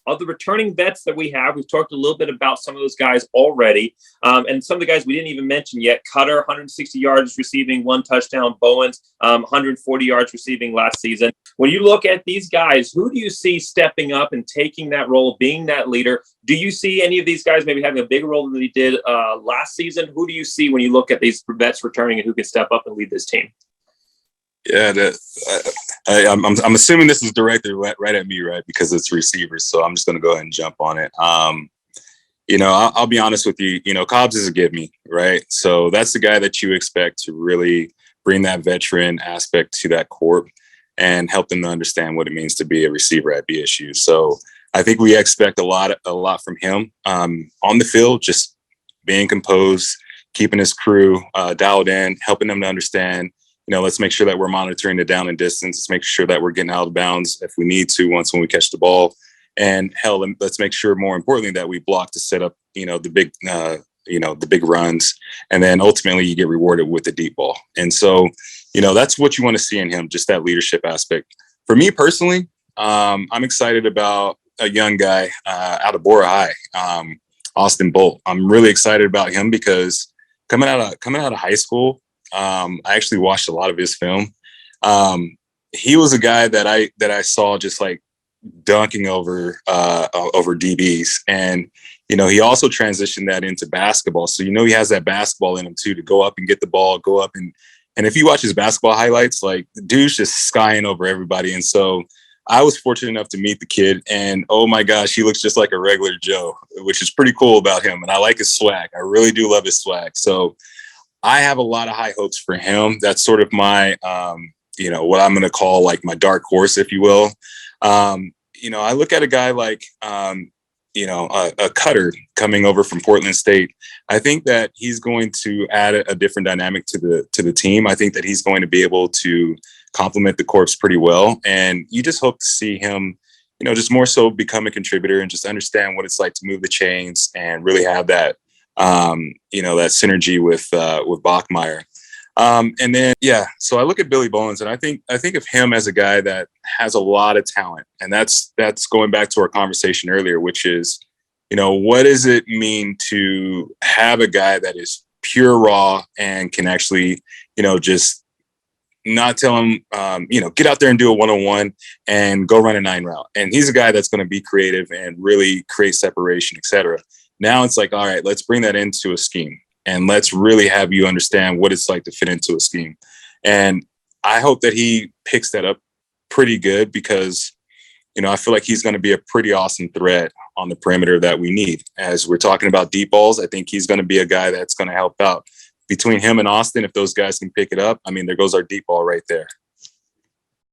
Of the returning vets that we have, we've talked a little bit about some of those guys already. And some of the guys we didn't even mention yet. Cutter, 160 yards receiving, 1 touchdown. Bowens, 140 yards receiving last season. When you look at these guys, who do you see stepping up and taking that role, being that leader? Do you see any of these guys maybe having a bigger role than they did last season? Who do you see when you look at these vets returning and who can step up and lead this team? Yeah, I'm assuming this is directed right at me, right? Because it's receivers. So I'm just going to go ahead and jump on it. I'll be honest with you. Cobbs is a give me, right? So that's the guy that you expect to really bring that veteran aspect to that corp and help them to understand what it means to be a receiver at BSU. So I think we expect a lot from him on the field, just being composed, keeping his crew dialed in, helping them to understand. Let's make sure that we're monitoring the down and distance. Let's make sure that we're getting out of bounds if we need to when we catch the ball. And let's make sure, more importantly, that we block to set up, the big runs. And then ultimately you get rewarded with the deep ball. And so, that's what you want to see in him, just that leadership aspect. For me personally, I'm excited about a young guy out of Bora High, Austin Bolt. I'm really excited about him because coming out of high school, I actually watched a lot of his film. He was a guy that I saw just like dunking over DBs, and he also transitioned that into basketball. So he has that basketball in him too, to go up and get the ball, go up and if you watch his basketball highlights, like the dude's just skying over everybody. And so I was fortunate enough to meet the kid, and oh my gosh, he looks just like a regular Joe, which is pretty cool about him. And I like his swag. I really do love his swag. So I have a lot of high hopes for him. That's sort of my, what I'm going to call like my dark horse, if you will. I look at a guy like, a Cutter coming over from Portland State. I think that he's going to add a different dynamic to the team. I think that he's going to be able to complement the corps pretty well. And you just hope to see him, just more so become a contributor and just understand what it's like to move the chains and really have that, that synergy with Bachmeier. And then, so I look at Billy Bowens, and I think of him as a guy that has a lot of talent. And that's going back to our conversation earlier, which is, what does it mean to have a guy that is pure raw and can actually, just not tell him, get out there and do a 1-on-1 and go run a 9 route. And he's a guy that's going to be creative and really create separation, et cetera. Now it's like, all right, let's bring that into a scheme and let's really have you understand what it's like to fit into a scheme. And I hope that he picks that up pretty good because, I feel like he's going to be a pretty awesome threat on the perimeter that we need. As we're talking about deep balls, I think he's going to be a guy that's going to help out. Between him and Austin, if those guys can pick it up, there goes our deep ball right there.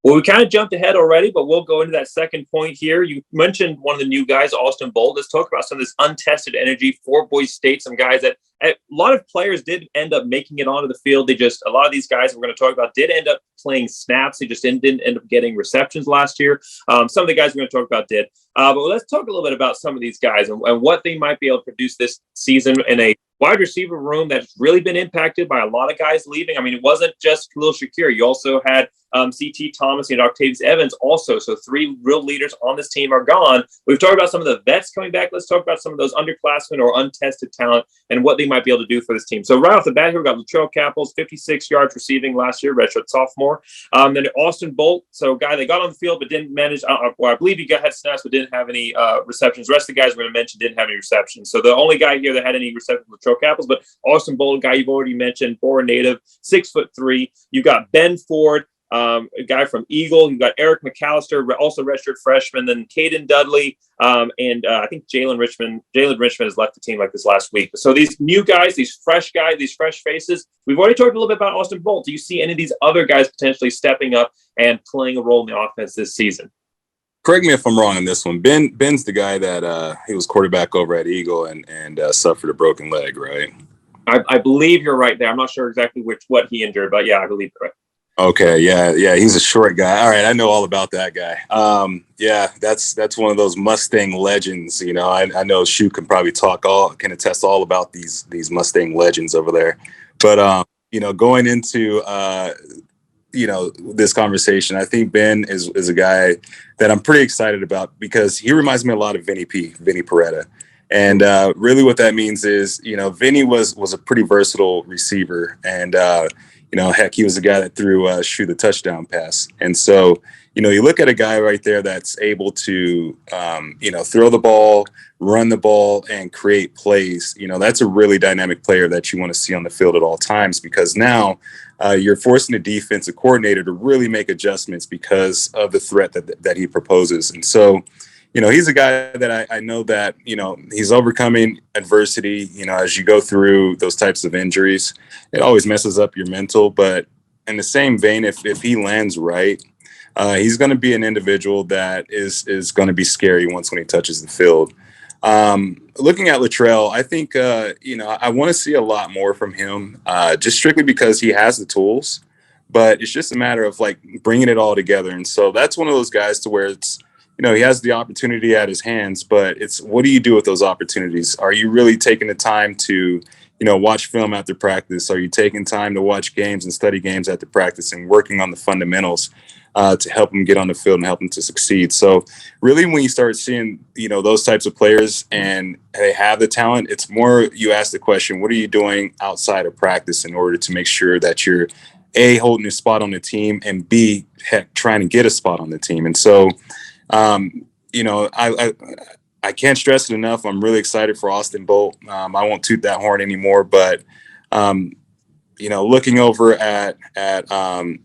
Well, we kind of jumped ahead already, but we'll go into that second point here. You mentioned one of the new guys, Austin Bolt. Let's talk about some of this untested energy for Boise State. Some guys that a lot of players did end up making it onto the field. A lot of these guys we're going to talk about did end up playing snaps. They just didn't end up getting receptions last year. Some of the guys we're going to talk about did. But let's talk a little bit about some of these guys and what they might be able to produce this season in a wide receiver room that's really been impacted by a lot of guys leaving. It wasn't just Khalil Shakir. You also had C.T. Thomas and Octavius Evans also. So 3 real leaders on this team are gone. We've talked about some of the vets coming back. Let's talk about some of those underclassmen or untested talent and what they might be able to do for this team. So right off the bat here, we've got Latrell Capels, 56 yards receiving last year, redshirt sophomore. Then Austin Bolt, so a guy that got on the field but didn't manage, I believe he had snaps but didn't have any receptions. The rest of the guys we're going to mention didn't have any receptions. So the only guy here that had any receptions was Latrell Capels, but Austin Bolt, a guy you've already mentioned, Bora native, 6'3". You've got Ben Ford, a guy from Eagle. You've got Eric McAllister, also redshirt freshman, then Caden Dudley, and I think Jalen Richmond has left the team like this last week. So these new guys, these fresh faces, we've already talked a little bit about Austin Bolt. Do you see any of these other guys potentially stepping up and playing a role in the offense this season? Correct me if I'm wrong on this one. Ben's the guy that he was quarterback over at Eagle and suffered a broken leg, right? I believe you're right there. I'm not sure exactly what he injured, but yeah, I believe you're right. Okay, yeah, he's a short guy. All right, I know all about that guy. Yeah, that's one of those Mustang legends. You know, I know Shu can probably can attest all about these Mustang legends over there. But you know, going into you know, this conversation, I think Ben is a guy that I'm pretty excited about because he reminds me a lot of Vinny Peretta. And really what that means is, you know, Vinny was a pretty versatile receiver. And, you know, heck, he was the guy that threw Shu the touchdown pass. And so, you know, you look at a guy right there that's able to, you know, throw the ball, run the ball, and create plays. You know, that's a really dynamic player that you want to see on the field at all times because now you're forcing the defensive coordinator to really make adjustments because of the threat that he proposes. And so, you know, he's a guy that I know that, you know, he's overcoming adversity. You know, as you go through those types of injuries, it always messes up your mental. But in the same vein, if he lands right, he's going to be an individual that is going to be scary when he touches the field. Looking at Latrell, I think, you know, I want to see a lot more from him, just strictly because he has the tools, but it's just a matter of like bringing it all together. And so that's one of those guys to where it's, you know, he has the opportunity at his hands, but it's what do you do with those opportunities? Are you really taking the time to, you know, watch film after practice? Are you taking time to watch games and study games after practice and working on the fundamentals to help them get on the field and help them to succeed? So really when you start seeing, you know, those types of players and they have the talent, it's more you ask the question, what are you doing outside of practice in order to make sure that you're A, holding a spot on the team and B, heck, trying to get a spot on the team. And so, you know, I can't stress it enough. I'm really excited for Austin Bolt. I won't toot that horn anymore, but, you know, looking over at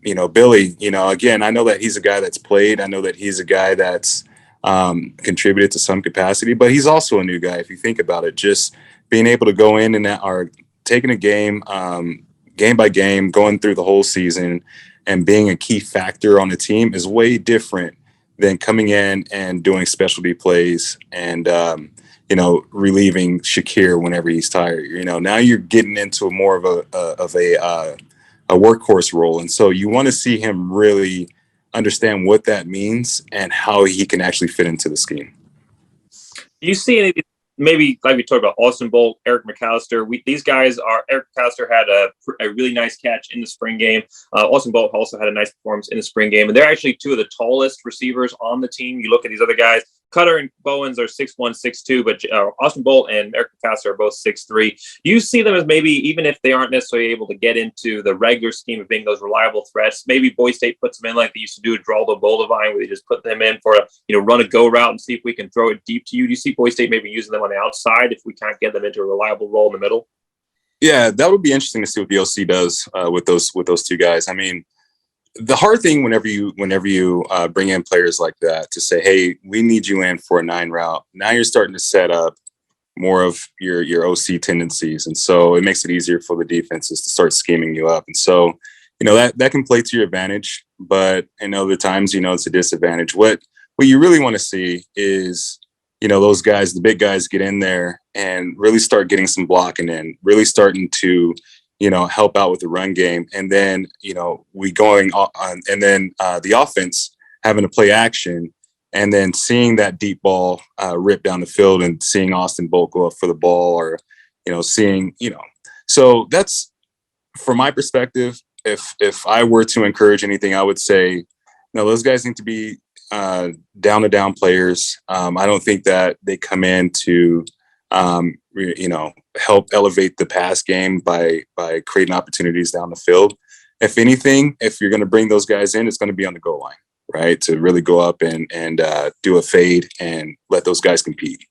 you know, Billy, you know, again, I know that he's a guy that's played. I know that he's a guy that's contributed to some capacity, but he's also a new guy. If you think about it, just being able to go in and are taking a game, game by game, going through the whole season and being a key factor on the team is way different than coming in and doing specialty plays and, you know, relieving Shakir whenever he's tired. You know, now you're getting into more of a workhorse role. And so you want to see him really understand what that means and how he can actually fit into the scheme. Do you see any, maybe like we talked about Austin Bolt, Eric McAllister? These guys are, Eric McAllister had a really nice catch in the spring game. Austin Bolt also had a nice performance in the spring game. And they're actually two of the tallest receivers on the team. You look at these other guys, Cutter and Bowens are 6'1", 6'2", but Austin Bolt and Eric McAllister are both 6'3". You see them as maybe, even if they aren't necessarily able to get into the regular scheme of being those reliable threats, maybe Boise State puts them in like they used to do at Geraldo Boldevine, where they just put them in for a, you know, run a go route and see if we can throw it deep to you. Do you see Boise State maybe using them on the outside if we can't get them into a reliable role in the middle? Yeah, that would be interesting to see what the OC does with those two guys. I mean, the hard thing whenever you bring in players like that to say, hey, we need you in for a 9 route. Now you're starting to set up more of your OC tendencies. And so it makes it easier for the defenses to start scheming you up. And so, you know, that can play to your advantage, but in other times, you know, it's a disadvantage. What you really want to see is, you know, those guys, the big guys, get in there and really start getting some blocking in, really starting to, you know, help out with the run game. And then, you know, we going on, and then the offense having to play action and then seeing that deep ball rip down the field and seeing Austin Bolt go up for the ball or, you know, seeing, you know, so that's from my perspective. If I were to encourage anything, I would say, no, those guys need to be down to down players. I don't think that they come in to, you know, help elevate the pass game by creating opportunities down the field. If anything, if you're going to bring those guys in, it's going to be on the goal line, right? To really go up and do a fade and let those guys compete.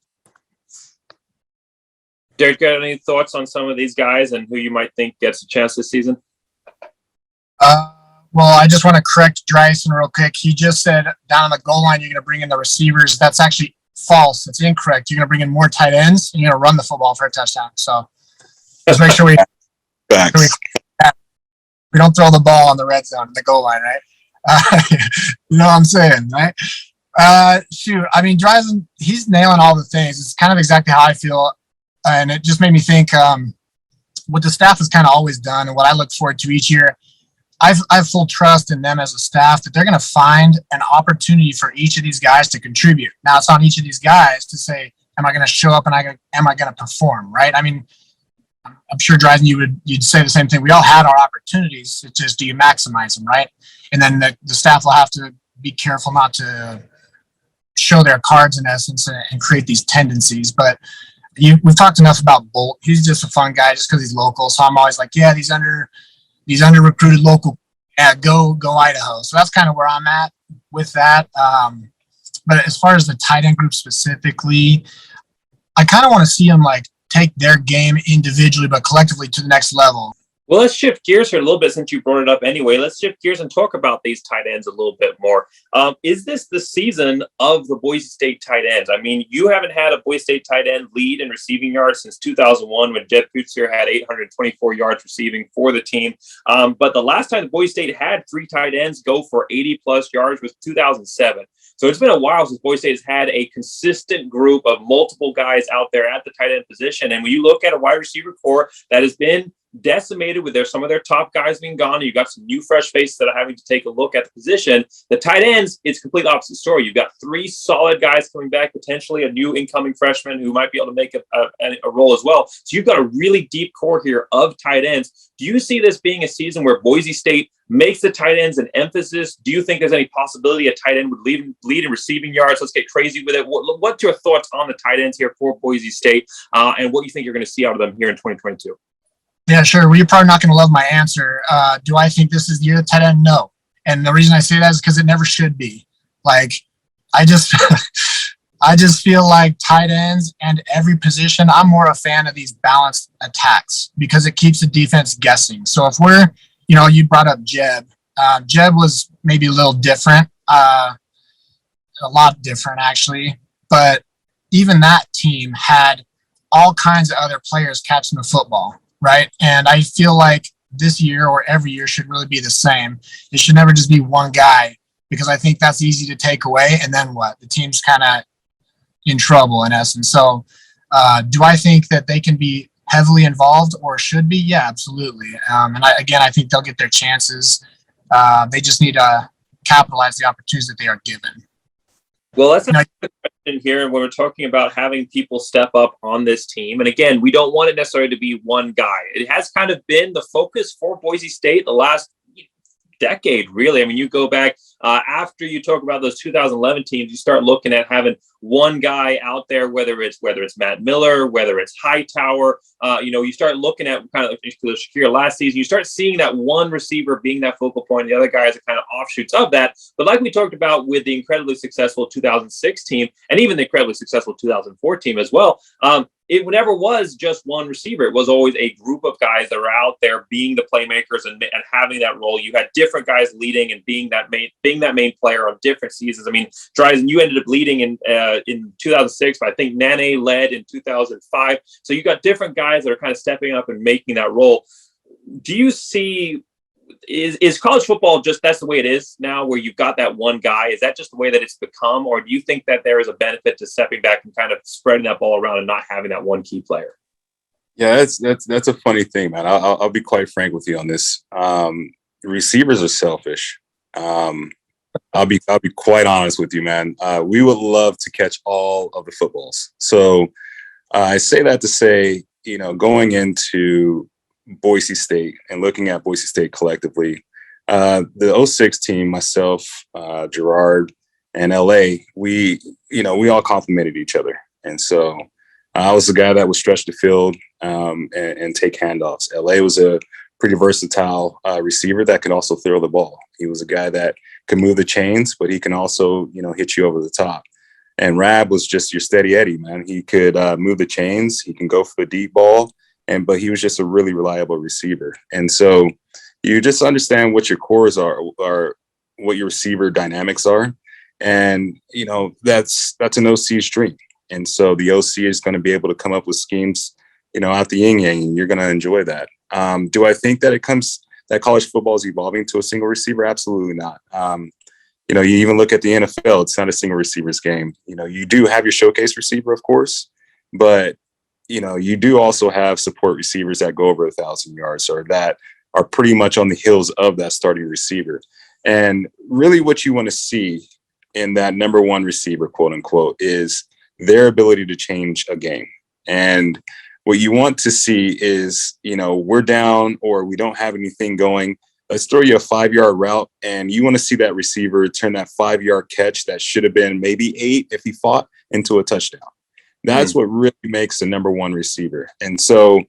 Derek, got any thoughts on some of these guys and who you might think gets a chance this season? Well, I just want to correct Drisan real quick. He just said down on the goal line, you're going to bring in the receivers. That's actually false. It's incorrect. You're going to bring in more tight ends, and you're going to run the football for a touchdown. So just make sure we don't throw the ball on the red zone, the goal line, right? You know what I'm saying, right? Shoot, I mean, Drisan, he's nailing all the things. It's kind of exactly how I feel, and it just made me think what the staff has kind of always done and what I look forward to each year. I have full trust in them as a staff that they're going to find an opportunity for each of these guys to contribute. Now, it's on each of these guys to say, am I going to show up and am I going to perform, right? I mean, I'm sure, Drisan, you'd say the same thing. We all had our opportunities. It's just, do you maximize them, right? And then the staff will have to be careful not to show their cards, in essence, and create these tendencies. But we've talked enough about Bolt. He's just a fun guy just because he's local. So I'm always like, yeah, these under recruited local, yeah, go Idaho. So that's kind of where I'm at with that. But as far as the tight end group specifically, I kind of want to see them like take their game individually, but collectively to the next level. Well, let's shift gears here a little bit since you brought it up anyway. Let's shift gears and talk about these tight ends a little bit more. Is this the season of the Boise State tight ends? I mean, you haven't had a Boise State tight end lead in receiving yards since 2001 when Jed Putzer had 824 yards receiving for the team. But the last time the Boise State had three tight ends go for 80-plus yards was 2007. So it's been a while since Boise State has had a consistent group of multiple guys out there at the tight end position. And when you look at a wide receiver core that has been decimated with some of their top guys being gone, and you've got some new fresh faces that are having to take a look at the position. The tight ends, it's a complete opposite story. You've got three solid guys coming back, potentially a new incoming freshman who might be able to make a role as well. So you've got a really deep core here of tight ends. Do you see this being a season where Boise State makes the tight ends an emphasis? Do you think there's any possibility a tight end would lead in receiving yards? Let's get crazy with it. What's your thoughts on the tight ends here for Boise State and what you think you're going to see out of them here in 2022? Yeah, sure. Well, you're probably not going to love my answer. Do I think this is the year of tight end? No. And the reason I say that is because it never should be. Like, I just I just feel like tight ends and every position, I'm more a fan of these balanced attacks because it keeps the defense guessing. So if we're, you brought up Jeb. Jeb was maybe a little different, a lot different actually. But even that team had all kinds of other players catching the football. Right. And I feel like this year or every year should really be the same. It should never just be one guy because I think that's easy to take away. And then what? The team's kind of in trouble in essence. So do I think that they can be heavily involved or should be? Yeah, absolutely. And I think they'll get their chances. They just need to capitalize the opportunities that they are given. Well, that's a question here when we're talking about having people step up on this team. And again, we don't want it necessarily to be one guy. It has kind of been the focus for Boise State the last decade, really. I mean, you go back after you talk about those 2011 teams, you start looking at having one guy out there, whether it's Matt Miller, whether it's Hightower. You start looking at kind of Shakir last season. You start seeing that one receiver being that focal point. The other guys are kind of offshoots of that. But like we talked about with the incredibly successful 2006 team and even the incredibly successful 2004 team as well, it never was just one receiver. It was always a group of guys that were out there being the playmakers and having that role. You had different guys leading and being that main player on different seasons. I mean, Drisan, you ended up leading in 2006, but I think Nane led in 2005. So you got different guys that are kind of stepping up and making that role. Do you see, is college football just that's the way it is now where you've got that one guy? Is that just the way that it's become? Or do you think that there is a benefit to stepping back and kind of spreading that ball around and not having that one key player? Yeah, that's a funny thing, man. I'll be quite frank with you on this. Receivers are selfish. I'll be quite honest with you, man. We would love to catch all of the footballs. So I say that to say, going into Boise State and looking at Boise State collectively, the 06 team, myself, Gerard, and LA, we all complimented each other. And so I was the guy that would stretch the field and take handoffs. LA was a pretty versatile receiver that could also throw the ball. He was a guy that could move the chains, but he can also, hit you over the top. And Rab was just your steady Eddie, man. He could move the chains. He can go for the deep ball. But he was just a really reliable receiver. And so You just understand what your cores are what your receiver dynamics are. And, that's an OC's dream. And so the OC is going to be able to come up with schemes, out the yin yang, and you're going to enjoy that. Do I think that that college football is evolving to a single receiver? Absolutely not. You even look at the NFL, it's not a single receivers game. You do have your showcase receiver, of course, but, you do also have support receivers that go over 1,000 yards or that are pretty much on the heels of that starting receiver. And really what you want to see in that number one receiver, quote unquote, is their ability to change a game. And what you want to see is, we're down or we don't have anything going. Let's throw you a 5-yard route, and you want to see that receiver turn that 5-yard catch that should have been maybe 8 if he fought into a touchdown. That's what really makes the number one receiver. And so,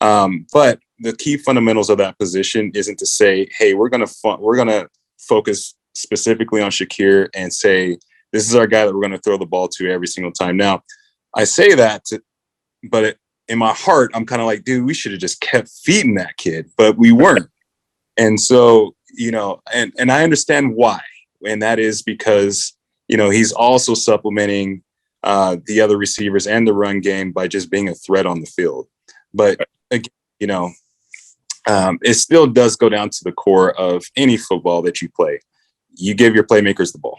but the key fundamentals of that position isn't to say, hey, we're going to focus specifically on Shakir and say, this is our guy that we're going to throw the ball to every single time. Now, I say that, but in my heart, I'm kind of like, dude, we should have just kept feeding that kid, but we weren't. And so, and I understand why. And that is because, he's also supplementing the other receivers and the run game by just being a threat on the field. But, again, it still does go down to the core of any football that you play. You give your playmakers the ball.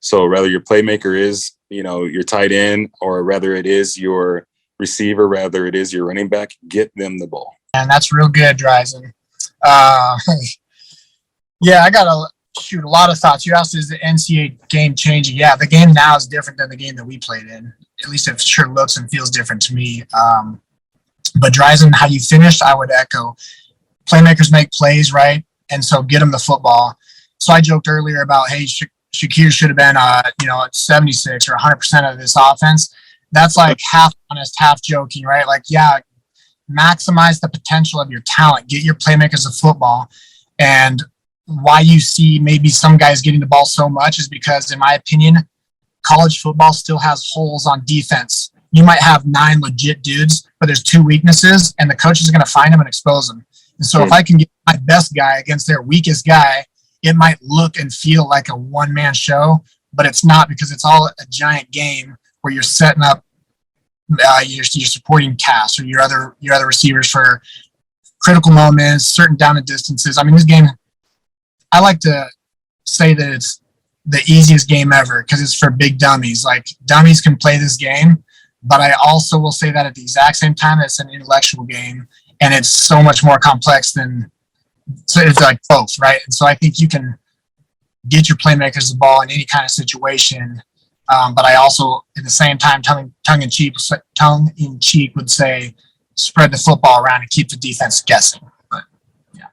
So whether your playmaker is, your tight end, or whether it is your receiver, whether it is your running back, get them the ball. And that's real good, Drisan. Yeah, I got a lot of thoughts. You asked, is the NCAA game changing? Yeah, the game now is different than the game that we played in. At least it sure looks and feels different to me. But Drisan, how you finished, I would echo. Playmakers make plays, right? And so get them the football. So I joked earlier about, hey, Shakir should have been, 76 or 100% of this offense. That's like half honest, half joking, right? Like, yeah, maximize the potential of your talent. Get your playmakers the football. And why you see maybe some guys getting the ball so much is because, in my opinion, college football still has holes on defense. You might have 9 legit dudes, but there's 2 weaknesses, and the coach is going to find them and expose them. And so if I can get my best guy against their weakest guy, it might look and feel like a one-man show, but it's not, because it's all a giant game where you're setting up your supporting cast or your other receivers for critical moments, certain down and distances. I mean, this game, I like to say that it's the easiest game ever because it's for big dummies. Like, dummies can play this game, but I also will say that at the exact same time, it's an intellectual game, and it's so much more complex than, so it's like both, right? And so I think you can get your playmakers the ball in any kind of situation. But I also, at the same time, tongue in cheek would say, spread the football around and keep the defense guessing. But yeah.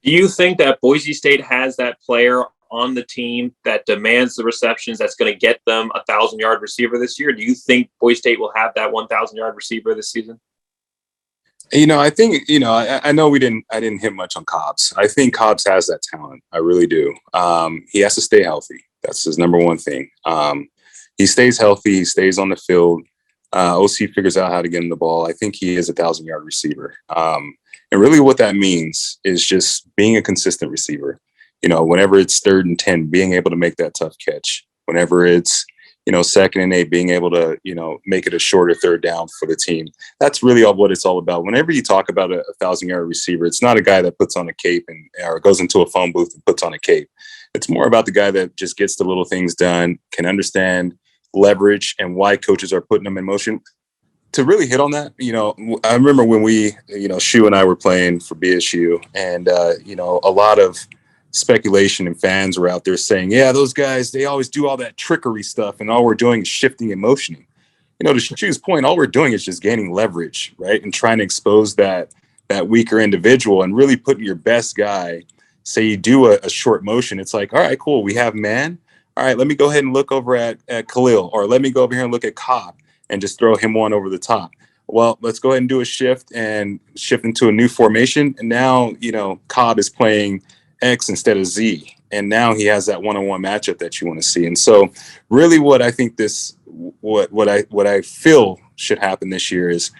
Do you think that Boise State has that player on the team that demands the receptions that's going to get them a 1,000-yard receiver this year? Do you think Boise State will have that 1,000-yard receiver this season? I think, I know I didn't hit much on Cobbs. I think Cobbs has that talent. I really do. He has to stay healthy. That's his number one thing. He stays healthy. He stays on the field. OC figures out how to get him the ball. I think he is a 1,000-yard receiver. And really what that means is just being a consistent receiver. Whenever it's 3rd and 10, being able to make that tough catch. Whenever it's, 2nd and 8, being able to, make it a shorter 3rd down for the team. That's really what it's all about. Whenever you talk about a 1,000-yard receiver, it's not a guy that puts on a cape or goes into a phone booth and puts on a cape. It's more about the guy that just gets the little things done, can understand leverage and why coaches are putting them in motion. To really hit on that, I remember when we, Shu and I were playing for BSU, and, a lot of speculation and fans were out there saying, yeah, those guys, they always do all that trickery stuff, and all we're doing is shifting and motioning. To Shu's point, all we're doing is just gaining leverage, right? And trying to expose that weaker individual and really putting your best guy. Say you do a short motion, it's like, all right, cool, we have man. All right, let me go ahead and look over at Khalil, or let me go over here and look at Cobb and just throw him one over the top. Well, let's go ahead and do a shift into a new formation. And now, Cobb is playing X instead of Z. And now he has that one-on-one matchup that you want to see. And so really what I think what I feel should happen this year is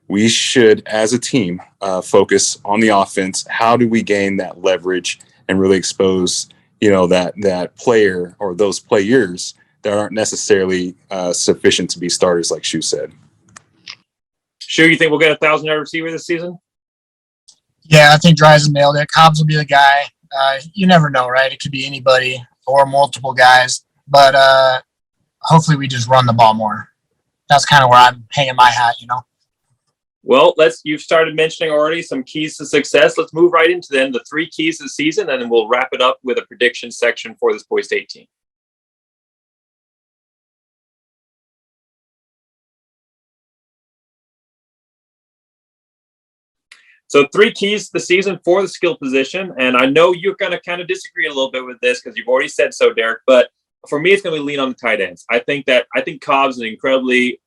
we should, as a team, focus on the offense. How do we gain that leverage and really expose, that player or those players that aren't necessarily sufficient to be starters, like Shu said. Sure, you think we'll get a 1,000-yard receiver this season? Yeah, I think Drisan nailed it. Cobbs will be the guy. You never know, right? It could be anybody or multiple guys, but hopefully we just run the ball more. That's kind of where I'm hanging my hat, Well, you've started mentioning already some keys to success. Let's move right into them, the 3 keys to the season, and then we'll wrap it up with a prediction section for this Boise State team. So 3 keys to the season for the skill position. And I know you're going to kind of disagree a little bit with this because you've already said so, Derek. But for me, it's going to be lean on the tight ends. I think Cobb's an incredibly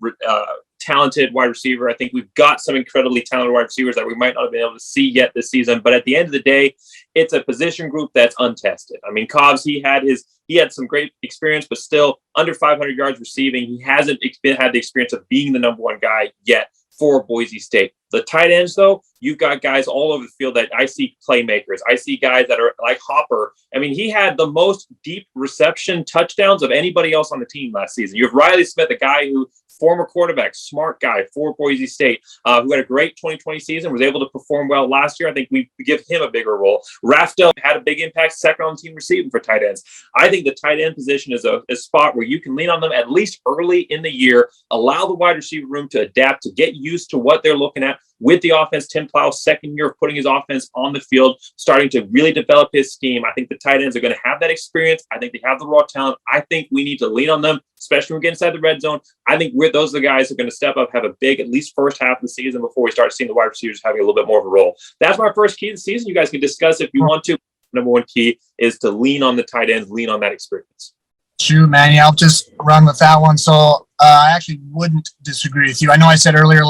talented wide receiver. I think we've got some incredibly talented wide receivers that we might not have been able to see yet this season. But at the end of the day, it's a position group that's untested. I mean, Cobb's, he had some great experience, but still under 500 yards receiving. He hasn't had the experience of being the number 1 guy yet for Boise State. The tight ends, though, you've got guys all over the field that I see playmakers. I see guys that are like Hopper. I mean, he had the most deep reception touchdowns of anybody else on the team last season. You have Riley Smith, a guy who, former quarterback, smart guy for Boise State, who had a great 2020 season, was able to perform well last year. I think we give him a bigger role. Raftel had a big impact, second on the team receiving for tight ends. I think the tight end position is a spot where you can lean on them at least early in the year, allow the wide receiver room to adapt, to get used to what they're looking at with the offense. Tim Plow's second year of putting his offense on the field, starting to really develop his scheme. I think the tight ends are going to have that experience. I think they have the raw talent. I think we need to lean on them, especially when we get inside the red zone. I think those are the guys who are going to step up, have a big, at least first half of the season before we start seeing the wide receivers having a little bit more of a role. That's my first key of the season. You guys can discuss if you want to. Number 1 key is to lean on the tight ends, lean on that experience. Shoot, man. Yeah, I'll just run with that one. So I actually wouldn't disagree with you. I know I said earlier,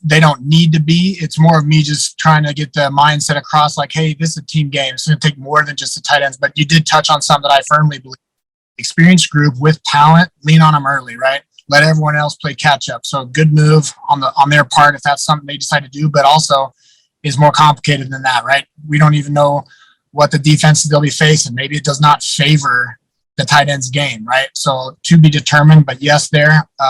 they don't need to be. It's more of me just trying to get the mindset across, hey, this is a team game. It's going to take more than just the tight ends. But you did touch on something that I firmly believe. Experienced group with talent, lean on them early, right? Let everyone else play catch up. So good move on their part if that's something they decide to do, but also is more complicated than that, right? We don't even know what the defenses they'll be facing. Maybe it does not favor the tight ends game, right? So to be determined, but yes,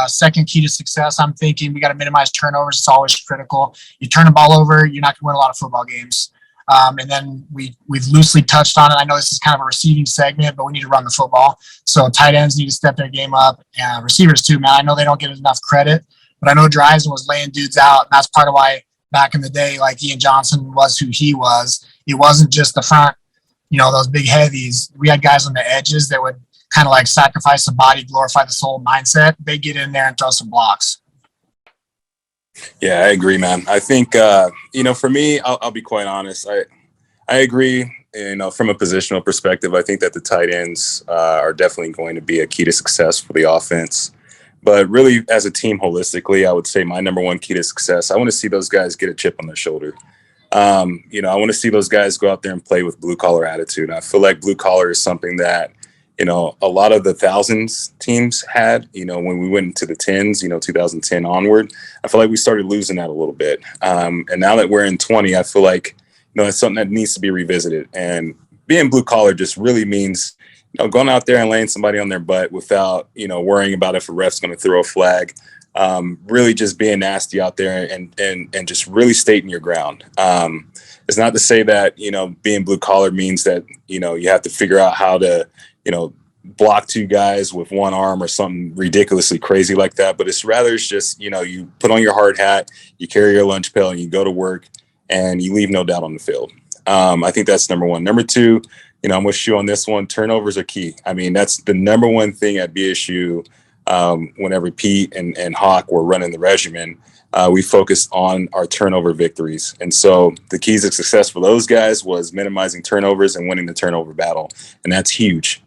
second key to success, I'm thinking we got to minimize turnovers. It's always critical. You turn the ball over, you're not going to win a lot of football games. And then we've loosely touched on it. I know this is kind of a receiving segment, but we need to run the football. So tight ends need to step their game up. And receivers too, man. I know they don't get enough credit, but I know Drisan was laying dudes out. And that's part of why back in the day, Ian Johnson was who he was. It wasn't just the front, those big heavies. We had guys on the edges that would kind of sacrifice the body, glorify the soul mindset. They get in there and throw some blocks. Yeah, I agree, man. I think, for me, I'll be quite honest. I agree, from a positional perspective, I think that the tight ends are definitely going to be a key to success for the offense. But really, as a team holistically, I would say my number 1 key to success, I want to see those guys get a chip on their shoulder. I want to see those guys go out there and play with blue-collar attitude. I feel like blue-collar is something that, a lot of the thousands teams had, when we went into the tens, 2010 onward. I feel like we started losing that a little bit. And now that we're in 20, I feel like, it's something that needs to be revisited. And being blue-collar just really means, going out there and laying somebody on their butt without, worrying about if a ref's going to throw a flag. Really just being nasty out there and just really stating your ground. It's not to say that, being blue collar means that, you have to figure out how to, block 2 guys with 1 arm or something ridiculously crazy like that. But it's just, you put on your hard hat, you carry your lunch pail and you go to work and you leave no doubt on the field. I think that's number 1. Number 2, I'm with you on this one. Turnovers are key. I mean, that's the number 1 thing at BSU. Whenever Pete and Hawk were running the regimen, we focused on our turnover victories. And so the keys of success for those guys was minimizing turnovers and winning the turnover battle. And that's huge.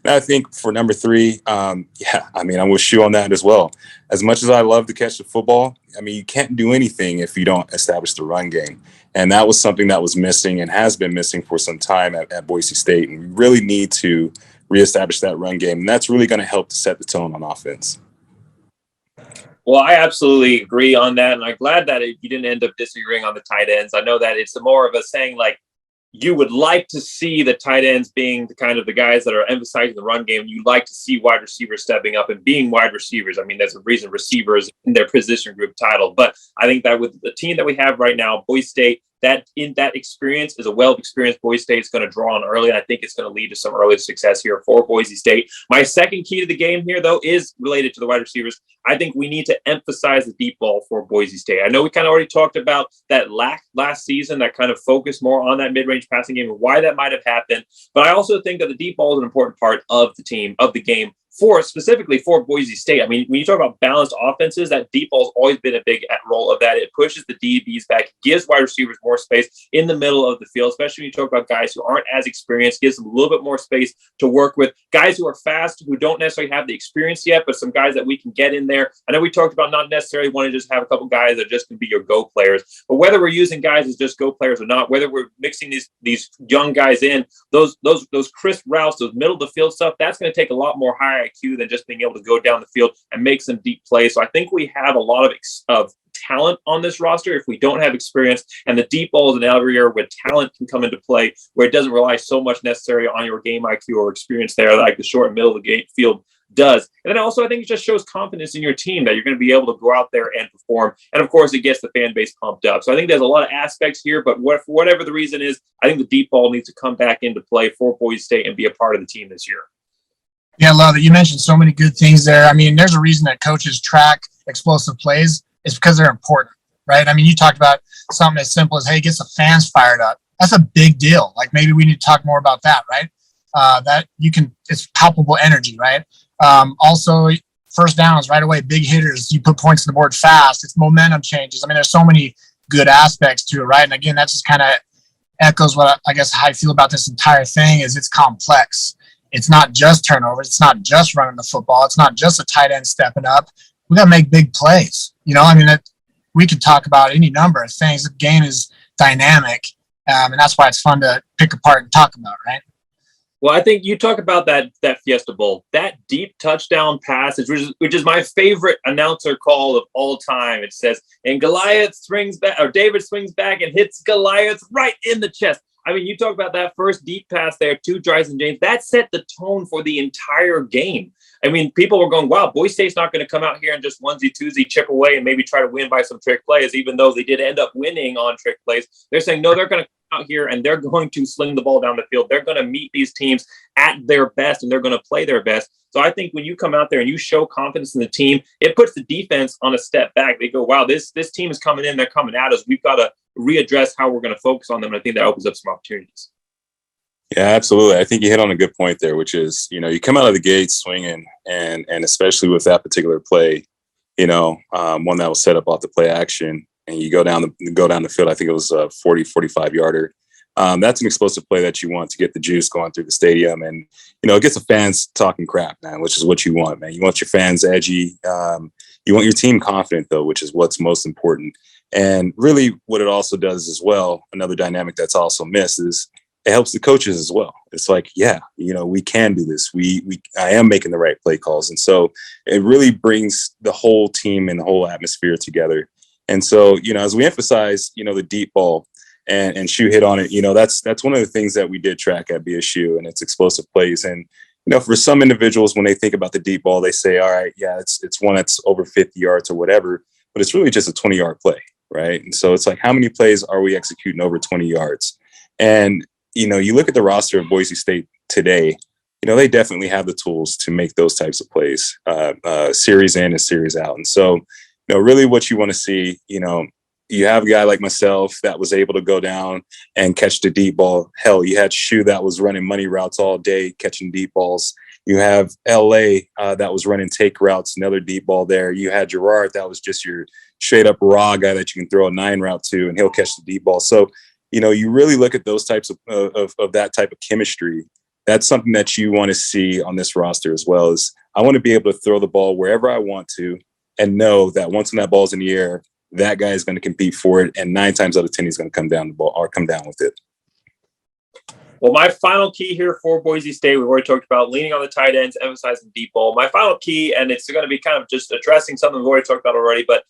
And I think for number 3, I'm with you on that as well. As much as I love to catch the football, you can't do anything if you don't establish the run game. And that was something that was missing and has been missing for some time at Boise State. And we really need to reestablish that run game. And that's really going to help to set the tone on offense. Well, I absolutely agree on that, and I'm glad that you didn't end up disagreeing on the tight ends. I know that it's more of a saying like you would like to see the tight ends being the kind of the guys that are emphasizing the run game. You like to see wide receivers stepping up and being wide receivers. I mean, there's a reason receivers in their position group title. But I think that with the team that we have right now, Boise State, that in that experience is a well-experienced Boise State is going to draw on early, and I think it's going to lead to some early success here for Boise State. My second key to the game here, though, is related to the wide receivers. I think we need to emphasize the deep ball for Boise State. I know we kind of already talked about that lack last season, that kind of focused more on that mid-range passing game and why that might have happened. But I also think that the deep ball is an important part of the team, of the game, specifically for Boise State. I mean, when you talk about balanced offenses, that deep ball has always been a big role of that. It pushes the DBs back, gives wide receivers more space in the middle of the field, especially when you talk about guys who aren't as experienced, gives them a little bit more space to work with. Guys who are fast, who don't necessarily have the experience yet, but some guys that we can get in there. I know we talked about not necessarily wanting to just have a couple guys that just can be your go players, but whether we're using guys as just go players or not, whether we're mixing these young guys in, those crisp routes, those middle of the field stuff, that's going to take a lot more high IQ than just being able to go down the field and make some deep plays. So I think we have a lot of talent on this roster if we don't have experience, and the deep ball is an area where talent can come into play, where it doesn't rely so much necessarily on your game IQ or experience there, like the short and middle of the game field does. And then also I think it just shows confidence in your team that you're going to be able to go out there and perform. And of course, it gets the fan base pumped up. So I think there's a lot of aspects here, but for whatever the reason is, I think the deep ball needs to come back into play for Boise State and be a part of the team this year. Yeah, I love it. You mentioned so many good things there. I mean, there's a reason that coaches track explosive plays. It's because they're important, right? I mean, you talked about something as simple as, hey, get the fans fired up. That's a big deal. Like maybe we need to talk more about that, right? It's palpable energy, right? Also, first downs right away, big hitters. You put points on the board fast. It's momentum changes. I mean, there's so many good aspects to it, right? And again, that just kind of echoes what I guess how I feel about this entire thing is it's complex. It's not just turnovers. It's not just running the football. It's not just a tight end stepping up. We got to make big plays. You know, I mean, we could talk about any number of things. The game is dynamic, and that's why it's fun to pick apart and talk about, right? Well, I think you talk about that Fiesta Bowl, that deep touchdown pass, which is my favorite announcer call of all time. It says, and Goliath swings back, or David swings back and hits Goliath right in the chest. I mean, you talk about that first deep pass there to Drisan James. That set the tone for the entire game. I mean, people were going, wow, Boise State's not going to come out here and just onesie-twosie chip away and maybe try to win by some trick plays, even though they did end up winning on trick plays. They're saying, no, they're going to come out here and they're going to sling the ball down the field. They're going to meet these teams at their best and they're going to play their best. So I think when you come out there and you show confidence in the team, it puts the defense on a step back. They go, wow, this team is coming in. They're coming at us. We've got to readdress how we're going to focus on them. And I think that opens up some opportunities. Yeah, absolutely. I think you hit on a good point there, which is, you come out of the gate swinging and especially with that particular play, one that was set up off the play action and you go down the field. I think it was a 45 yarder. That's an explosive play that you want to get the juice going through the stadium. And, it gets the fans talking crap, man, which is what you want, man. You want your fans edgy. You want your team confident, though, which is what's most important. And really what it also does as well, another dynamic that's also missed is it helps the coaches as well. It's like, yeah, we can do this. I am making the right play calls. And so it really brings the whole team and the whole atmosphere together. And so, as we emphasize, the deep ball and Shu hit on it, that's one of the things that we did track at BSU and it's explosive plays. And, for some individuals, when they think about the deep ball, they say, all right, yeah, it's one that's over 50 yards or whatever, but it's really just a 20-yard play. Right. And so it's like, how many plays are we executing over 20 yards? And, you look at the roster of Boise State today, they definitely have the tools to make those types of plays, series in and series out. And so, really what you want to see, you have a guy like myself that was able to go down and catch the deep ball. Hell, you had Shu that was running money routes all day, catching deep balls. You have LA that was running take routes, another deep ball there. You had Gerard that was just your straight up raw guy that you can throw a 9 route to and he'll catch the deep ball. So, you really look at those types of that type of chemistry. That's something that you want to see on this roster as well. Is I want to be able to throw the ball wherever I want to and know that once that ball's in the air, that guy is going to compete for it. And 9 times out of 10, he's going to come down the ball or come down with it. Well, my final key here for Boise State, we've already talked about leaning on the tight ends, emphasizing deep ball. My final key, and it's going to be kind of just addressing something we've already talked about already, but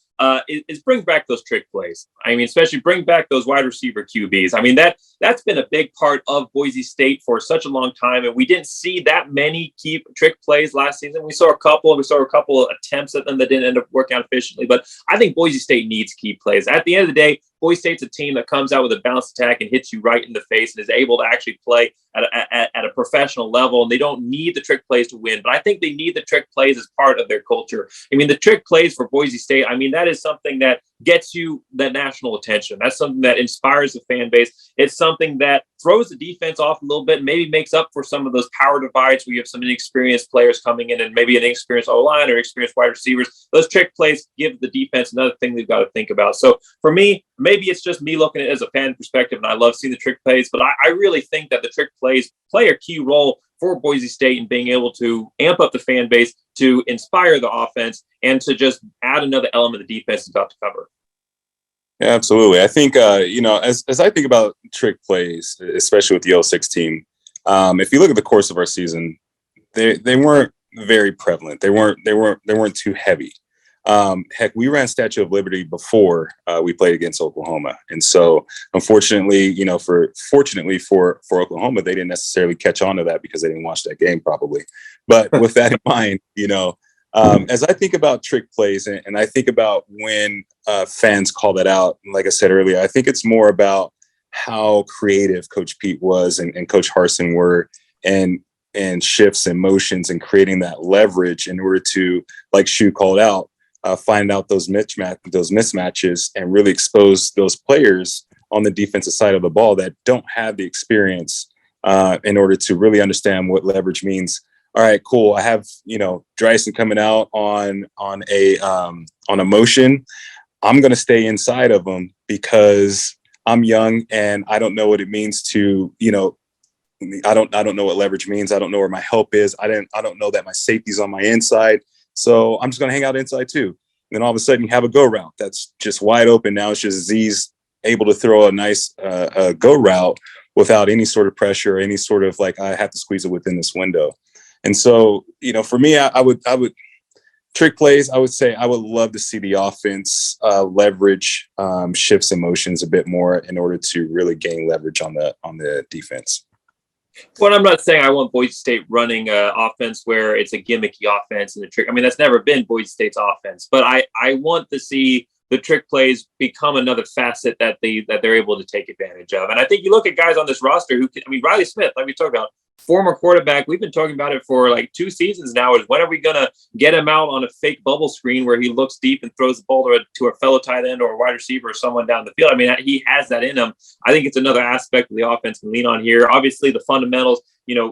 is bring back those trick plays. I mean, especially bring back those wide receiver QBs. I mean, that's been a big part of Boise State for such a long time, and we didn't see that many key trick plays last season. We saw a couple of attempts at them that didn't end up working out efficiently, but I think Boise State needs key plays. At the end of the day, Boise State's a team that comes out with a balanced attack and hits you right in the face and is able to actually play at a professional level. And they don't need the trick plays to win, but I think they need the trick plays as part of their culture. I mean, the trick plays for Boise State, I mean, that is something that gets you that national attention. That's something that inspires the fan base. It's something that throws the defense off a little bit, maybe makes up for some of those power divides where you have some inexperienced players coming in and maybe an inexperienced O-line or experienced wide receivers. Those trick plays give the defense another thing they've got to think about. So for me, maybe it's just me looking at it as a fan perspective, and I love seeing the trick plays, but I really think that the trick plays play a key role for Boise State in being able to amp up the fan base, to inspire the offense, and to just add another element the defense is about to cover. Yeah, absolutely. I think, as I think about trick plays, especially with the 06 team, if you look at the course of our season, they weren't very prevalent. They weren't too heavy. Heck, we ran Statue of Liberty before we played against Oklahoma. And so unfortunately, fortunately for Oklahoma, they didn't necessarily catch on to that because they didn't watch that game probably. But with that in mind, as I think about trick plays and I think about when fans call that out, like I said earlier, I think it's more about how creative Coach Pete was and Coach Harsin were and shifts and motions and creating that leverage in order to, like Shu called out, find out those mismatches and really expose those players on the defensive side of the ball that don't have the experience in order to really understand what leverage means. All right, cool. I have, Drisan coming out on a motion. I'm going to stay inside of him because I'm young and I don't know what it means to, I don't know what leverage means. I don't know where my help is. I don't know that my safety's on my inside. So I'm just going to hang out inside too. And then all of a sudden you have a go route that's just wide open. Now it's just Z's able to throw a nice go route without any sort of pressure or any sort of like, I have to squeeze it within this window. And so, for me, I would trick plays. I would say I would love to see the offense leverage shifts and motions a bit more in order to really gain leverage on the defense. Well, I'm not saying I want Boise State running an offense where it's a gimmicky offense and the trick. I mean, that's never been Boise State's offense, but I want to see the trick plays become another facet that they're able to take advantage of. And I think you look at guys on this roster Riley Smith, like we talked about, former quarterback. We've been talking about it for like 2 seasons now, is when are we going to get him out on a fake bubble screen where he looks deep and throws the ball to a fellow tight end or a wide receiver or someone down the field. I mean, he has that in him. I think it's another aspect of the offense to lean on here. Obviously the fundamentals,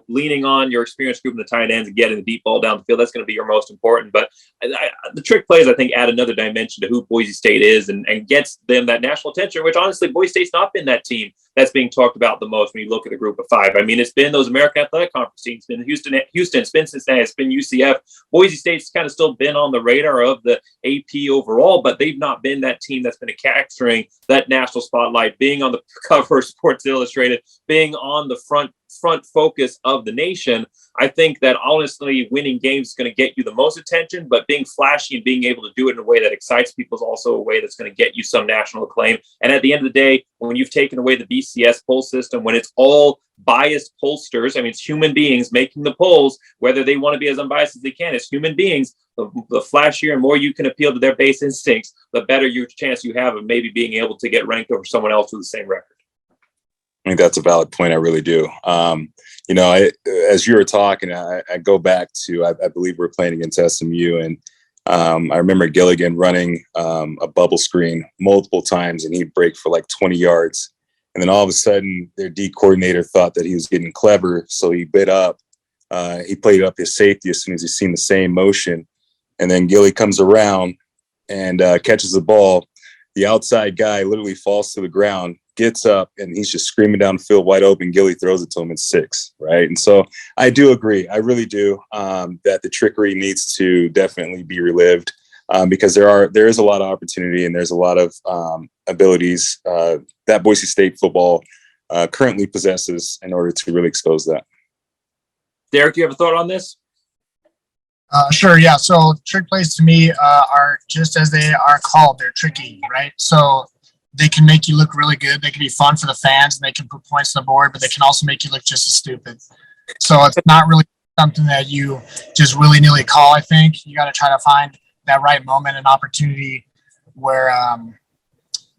leaning on your experienced group in the tight ends and getting the deep ball down the field, that's going to be your most important. But the trick plays, I think, add another dimension to who Boise State is and gets them that national attention, which honestly, Boise State's not been that team that's being talked about the most when you look at the group of 5. I mean, it's been those American Athletic Conference teams. It's been Houston, it's been Cincinnati, it's been UCF. Boise State's kind of still been on the radar of the AP overall, but they've not been that team that's been capturing that national spotlight, being on the cover of Sports Illustrated, being on the front focus of the nation. I think that honestly winning games is going to get you the most attention, but being flashy and being able to do it in a way that excites people is also a way that's going to get you some national acclaim. And at the end of the day, when you've taken away the BCS poll system, when it's all biased pollsters, I mean, it's human beings making the polls, whether they want to be as unbiased as they can, it's human beings. The flashier and more you can appeal to their base instincts, the better your chance you have of maybe being able to get ranked over someone else with the same record. I think that's a valid point. I really do. As you were talking, I go back to, I believe we're playing against SMU, and I remember Gilligan running a bubble screen multiple times, and he'd break for like 20 yards. And then all of a sudden, their D coordinator thought that he was getting clever, so he bit up. He played up his safety as soon as he seen the same motion. And then Gilly comes around and catches the ball. The outside guy literally falls to the ground, gets up, and he's just screaming down the field wide open. Gilly throws it to him at 6, right? And so I do agree. I really do that the trickery needs to definitely be relived because there is a lot of opportunity and there's a lot of abilities that Boise State football currently possesses in order to really expose that. Derek, do you have a thought on this? Sure, yeah. So trick plays to me are just as they are called. They're tricky, right? So they can make you look really good. They can be fun for the fans, and they can put points on the board, but they can also make you look just as stupid. So it's not really something that you just willy-nilly call, I think. You got to try to find that right moment and opportunity where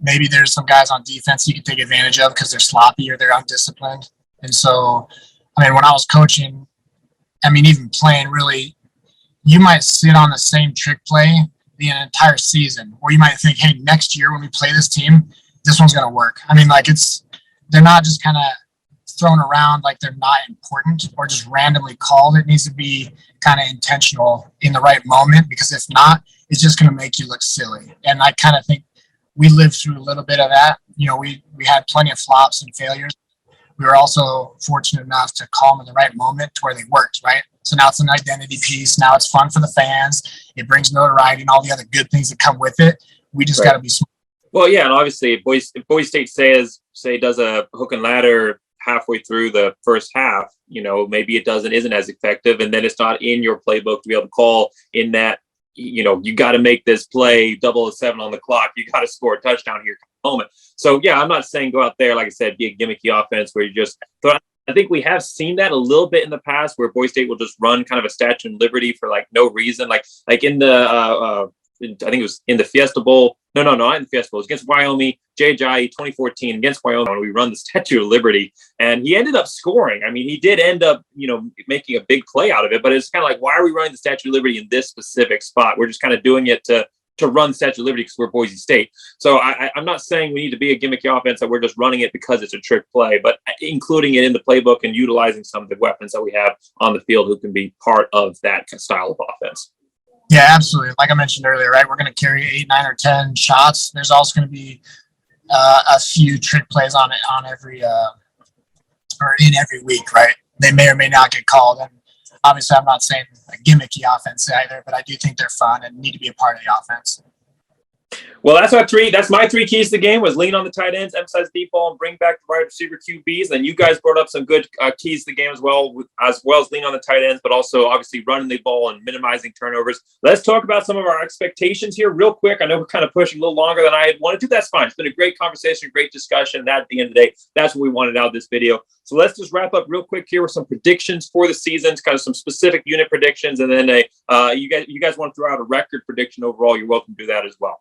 maybe there's some guys on defense you can take advantage of because they're sloppy or they're undisciplined. And so, I mean, when I was coaching, I mean, even playing really, you might sit on the same trick play the entire season, or you might think, hey, next year when we play this team, this one's going to work. I mean, like they're not just kind of thrown around like they're not important or just randomly called. It needs to be kind of intentional in the right moment, because if not, it's just going to make you look silly. And I kind of think we lived through a little bit of that. You know, we had plenty of flops and failures. We were also fortunate enough to call them in the right moment to where they worked, right? So now it's an identity piece. Now it's fun for the fans. It brings notoriety and all the other good things that come with it. We just got to be smart. Well, yeah, and obviously if Boise State does a hook and ladder halfway through the first half, you know, maybe it isn't as effective, and then it's not in your playbook to be able to call in that, you know, you got to make this play 007 on the clock. You got to score a touchdown here moment. So yeah, I'm not saying go out there, like I said, be a gimmicky offense where you just throw. I think we have seen that a little bit in the past where Boise State will just run kind of a statue of liberty for like no reason. Like in the, I think it was in the Fiesta Bowl. No, not in the Fiesta Bowl. It was against Wyoming, Jai 2014 against Wyoming when we run the Statue of Liberty. And he ended up scoring. I mean, he did end up, you know, making a big play out of it, but it's kind of like, why are we running the Statue of Liberty in this specific spot? We're just kind of doing it to run the Statue of Liberty because we're Boise State. So I'm not saying we need to be a gimmicky offense that we're just running it because it's a trick play, but including it in the playbook and utilizing some of the weapons that we have on the field who can be part of that style of offense. Yeah, absolutely. Like I mentioned earlier, right? We're going to carry 8, 9, or 10 shots. There's also going to be a few trick plays on every or in every week, right? They may or may not get called. And obviously, I'm not saying a gimmicky offense either, but I do think they're fun and need to be a part of the offense. Well, that's my three keys to the game was lean on the tight ends, emphasize deep ball, and bring back the wide receiver QBs. And you guys brought up some good keys to the game as well as lean on the tight ends, but also obviously running the ball and minimizing turnovers. Let's talk about some of our expectations here real quick. I know we're kind of pushing a little longer than I had wanted to. That's fine. It's been a great conversation, great discussion. That at the end of the day, that's what we wanted out of this video. So let's just wrap up real quick here with some predictions for the season, kind of some specific unit predictions, and then you guys want to throw out a record prediction overall, you're welcome to do that as well.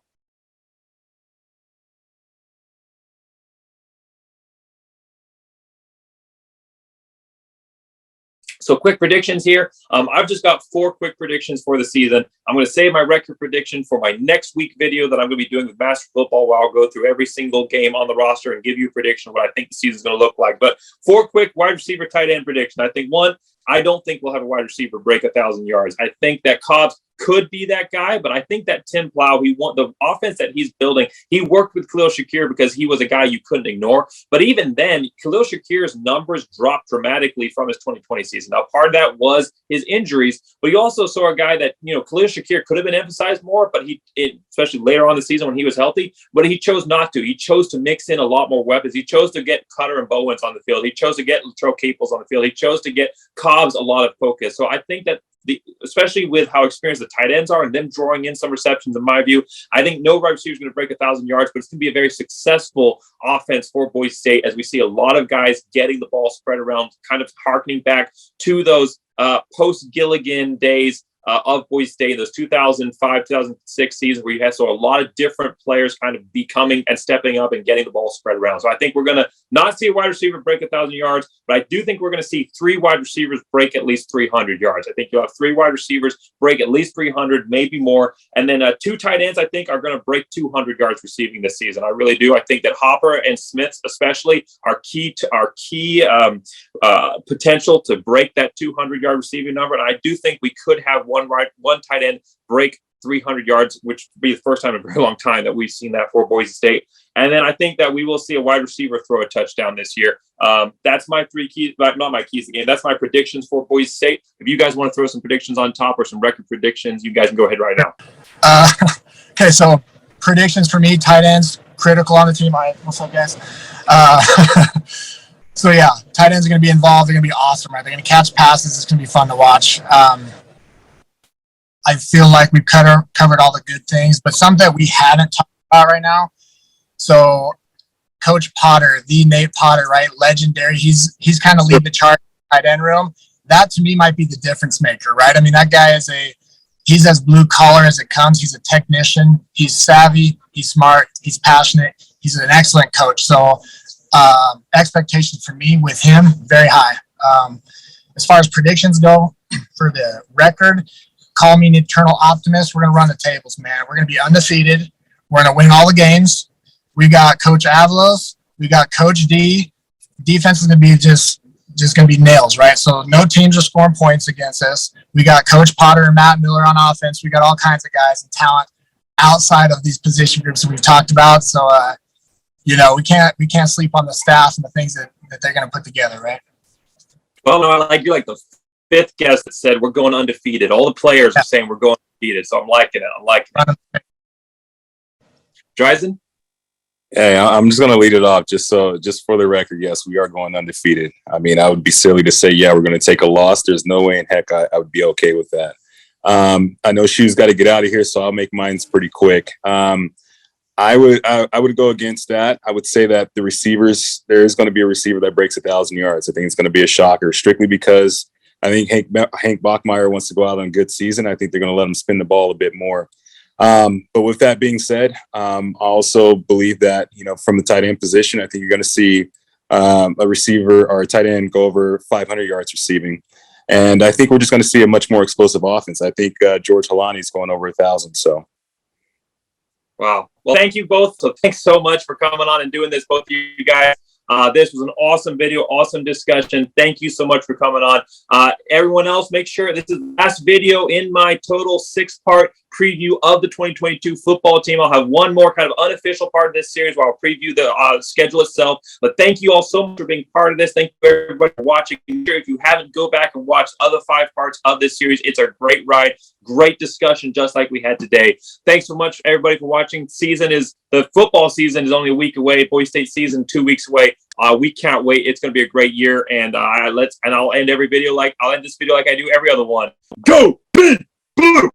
So quick predictions here. I've just got 4 quick predictions for the season. I'm going to save my record prediction for my next week video that I'm going to be doing with Master Football, where I'll go through every single game on the roster and give you a prediction of what I think the season is going to look like. But 4 quick wide receiver, tight end predictions. I think one, I don't think we'll have a wide receiver break 1,000 yards. I think that Cobbs could be that guy, but I think that Tim Plow, the offense that he's building, he worked with Khalil Shakir because he was a guy you couldn't ignore. But even then, Khalil Shakir's numbers dropped dramatically from his 2020 season. Now, part of that was his injuries, but you also saw a guy that, you know, Khalil Shakir could have been emphasized more, but especially later on in the season when he was healthy, but he chose not to. He chose to mix in a lot more weapons. He chose to get Cutter and Bowens on the field. He chose to get Latrell Caples on the field. He chose to get Cobbs a lot of focus. So I think that especially with how experienced the tight ends are and them drawing in some receptions, in my view, I think no wide receiver is going to break 1,000 yards, but it's going to be a very successful offense for Boise State as we see a lot of guys getting the ball spread around, kind of harkening back to those post-Gilligan days of Boise State, those 2005, 2006 seasons where you had a lot of different players kind of becoming and stepping up and getting the ball spread around. So I think we're going to not see a wide receiver break 1,000 yards, but I do think we're going to see 3 wide receivers break at least 300 yards. I think you'll have 3 wide receivers break at least 300, maybe more. And then 2 tight ends, I think, are going to break 200 yards receiving this season. I really do. I think that Hopper and Smith especially are key potential to break that 200-yard receiving number. And I do think we could have one tight end break 300 yards, which would be the first time in a very long time that we've seen that for Boise State. And then I think that we will see a wide receiver throw a touchdown this year. That's my 3 keys, not my keys to the game. That's my predictions for Boise State. If you guys want to throw some predictions on top or some record predictions, you guys can go ahead right now. Okay, so predictions for me, tight ends, critical on the team. What's up, guys? So yeah, tight ends are going to be involved. They're going to be awesome, right? They're going to catch passes. It's going to be fun to watch. I feel like we've covered all the good things, but something that we haven't talked about right now. So Coach Potter, the Nate Potter, right? Legendary. He's kind of leading the charge in the tight end room. That to me might be the difference maker, right? I mean, that guy he's as blue collar as it comes. He's a technician. He's savvy. He's smart. He's passionate. He's an excellent coach. So expectations for me with him, very high. As far as predictions go for the record, call me an eternal optimist. We're going to run the tables, man. We're going to be undefeated. We're going to win all the games. We got Coach Avalos. We got Coach D. Defense is going to be just going to be nails, right? So no teams are scoring points against us. We got Coach Potter and Matt Miller on offense. We got all kinds of guys and talent outside of these position groups that we've talked about. So, we can't sleep on the staff and the things that they're going to put together, right? Well, no, you're like the fifth guest that said we're going undefeated. All the players are saying we're going undefeated, so I'm liking it. Drisan? Hey, I'm just going to lead it off just for the record. Yes, we are going undefeated. I mean, I would be silly to say, yeah, we're going to take a loss. There's no way in heck I would be okay with that. I know Shu's got to get out of here, so I'll make mine pretty quick. I would go against that. I would say that the receivers, there is going to be a receiver that breaks 1,000 yards. I think it's going to be a shocker, strictly because I think Hank Bachmeier wants to go out on a good season. I think they're going to let him spin the ball a bit more. But with that being said, I also believe that, from the tight end position, I think you're going to see a receiver or a tight end go over 500 yards receiving. And I think we're just going to see a much more explosive offense. I think George Halani's going over 1,000. So. Wow. Well, thank you both. So thanks so much for coming on and doing this, both of you guys. This was an awesome video, awesome discussion. Thank you so much for coming on. Everyone else, make sure this is the last video in my total 6-part preview of the 2022 football team. I'll have one more kind of unofficial part of this series where I'll preview the schedule itself. But thank you all so much for being part of this. Thank you everybody for watching. If you haven't, go back and watch other 5 parts of this series. It's a great ride, great discussion, just like we had today. Thanks so much, everybody, for watching. The football season is only a week away. Boise State season 2 weeks away. We can't wait. It's going to be a great year. And I'll end this video like I do every other one. Go Big Blue!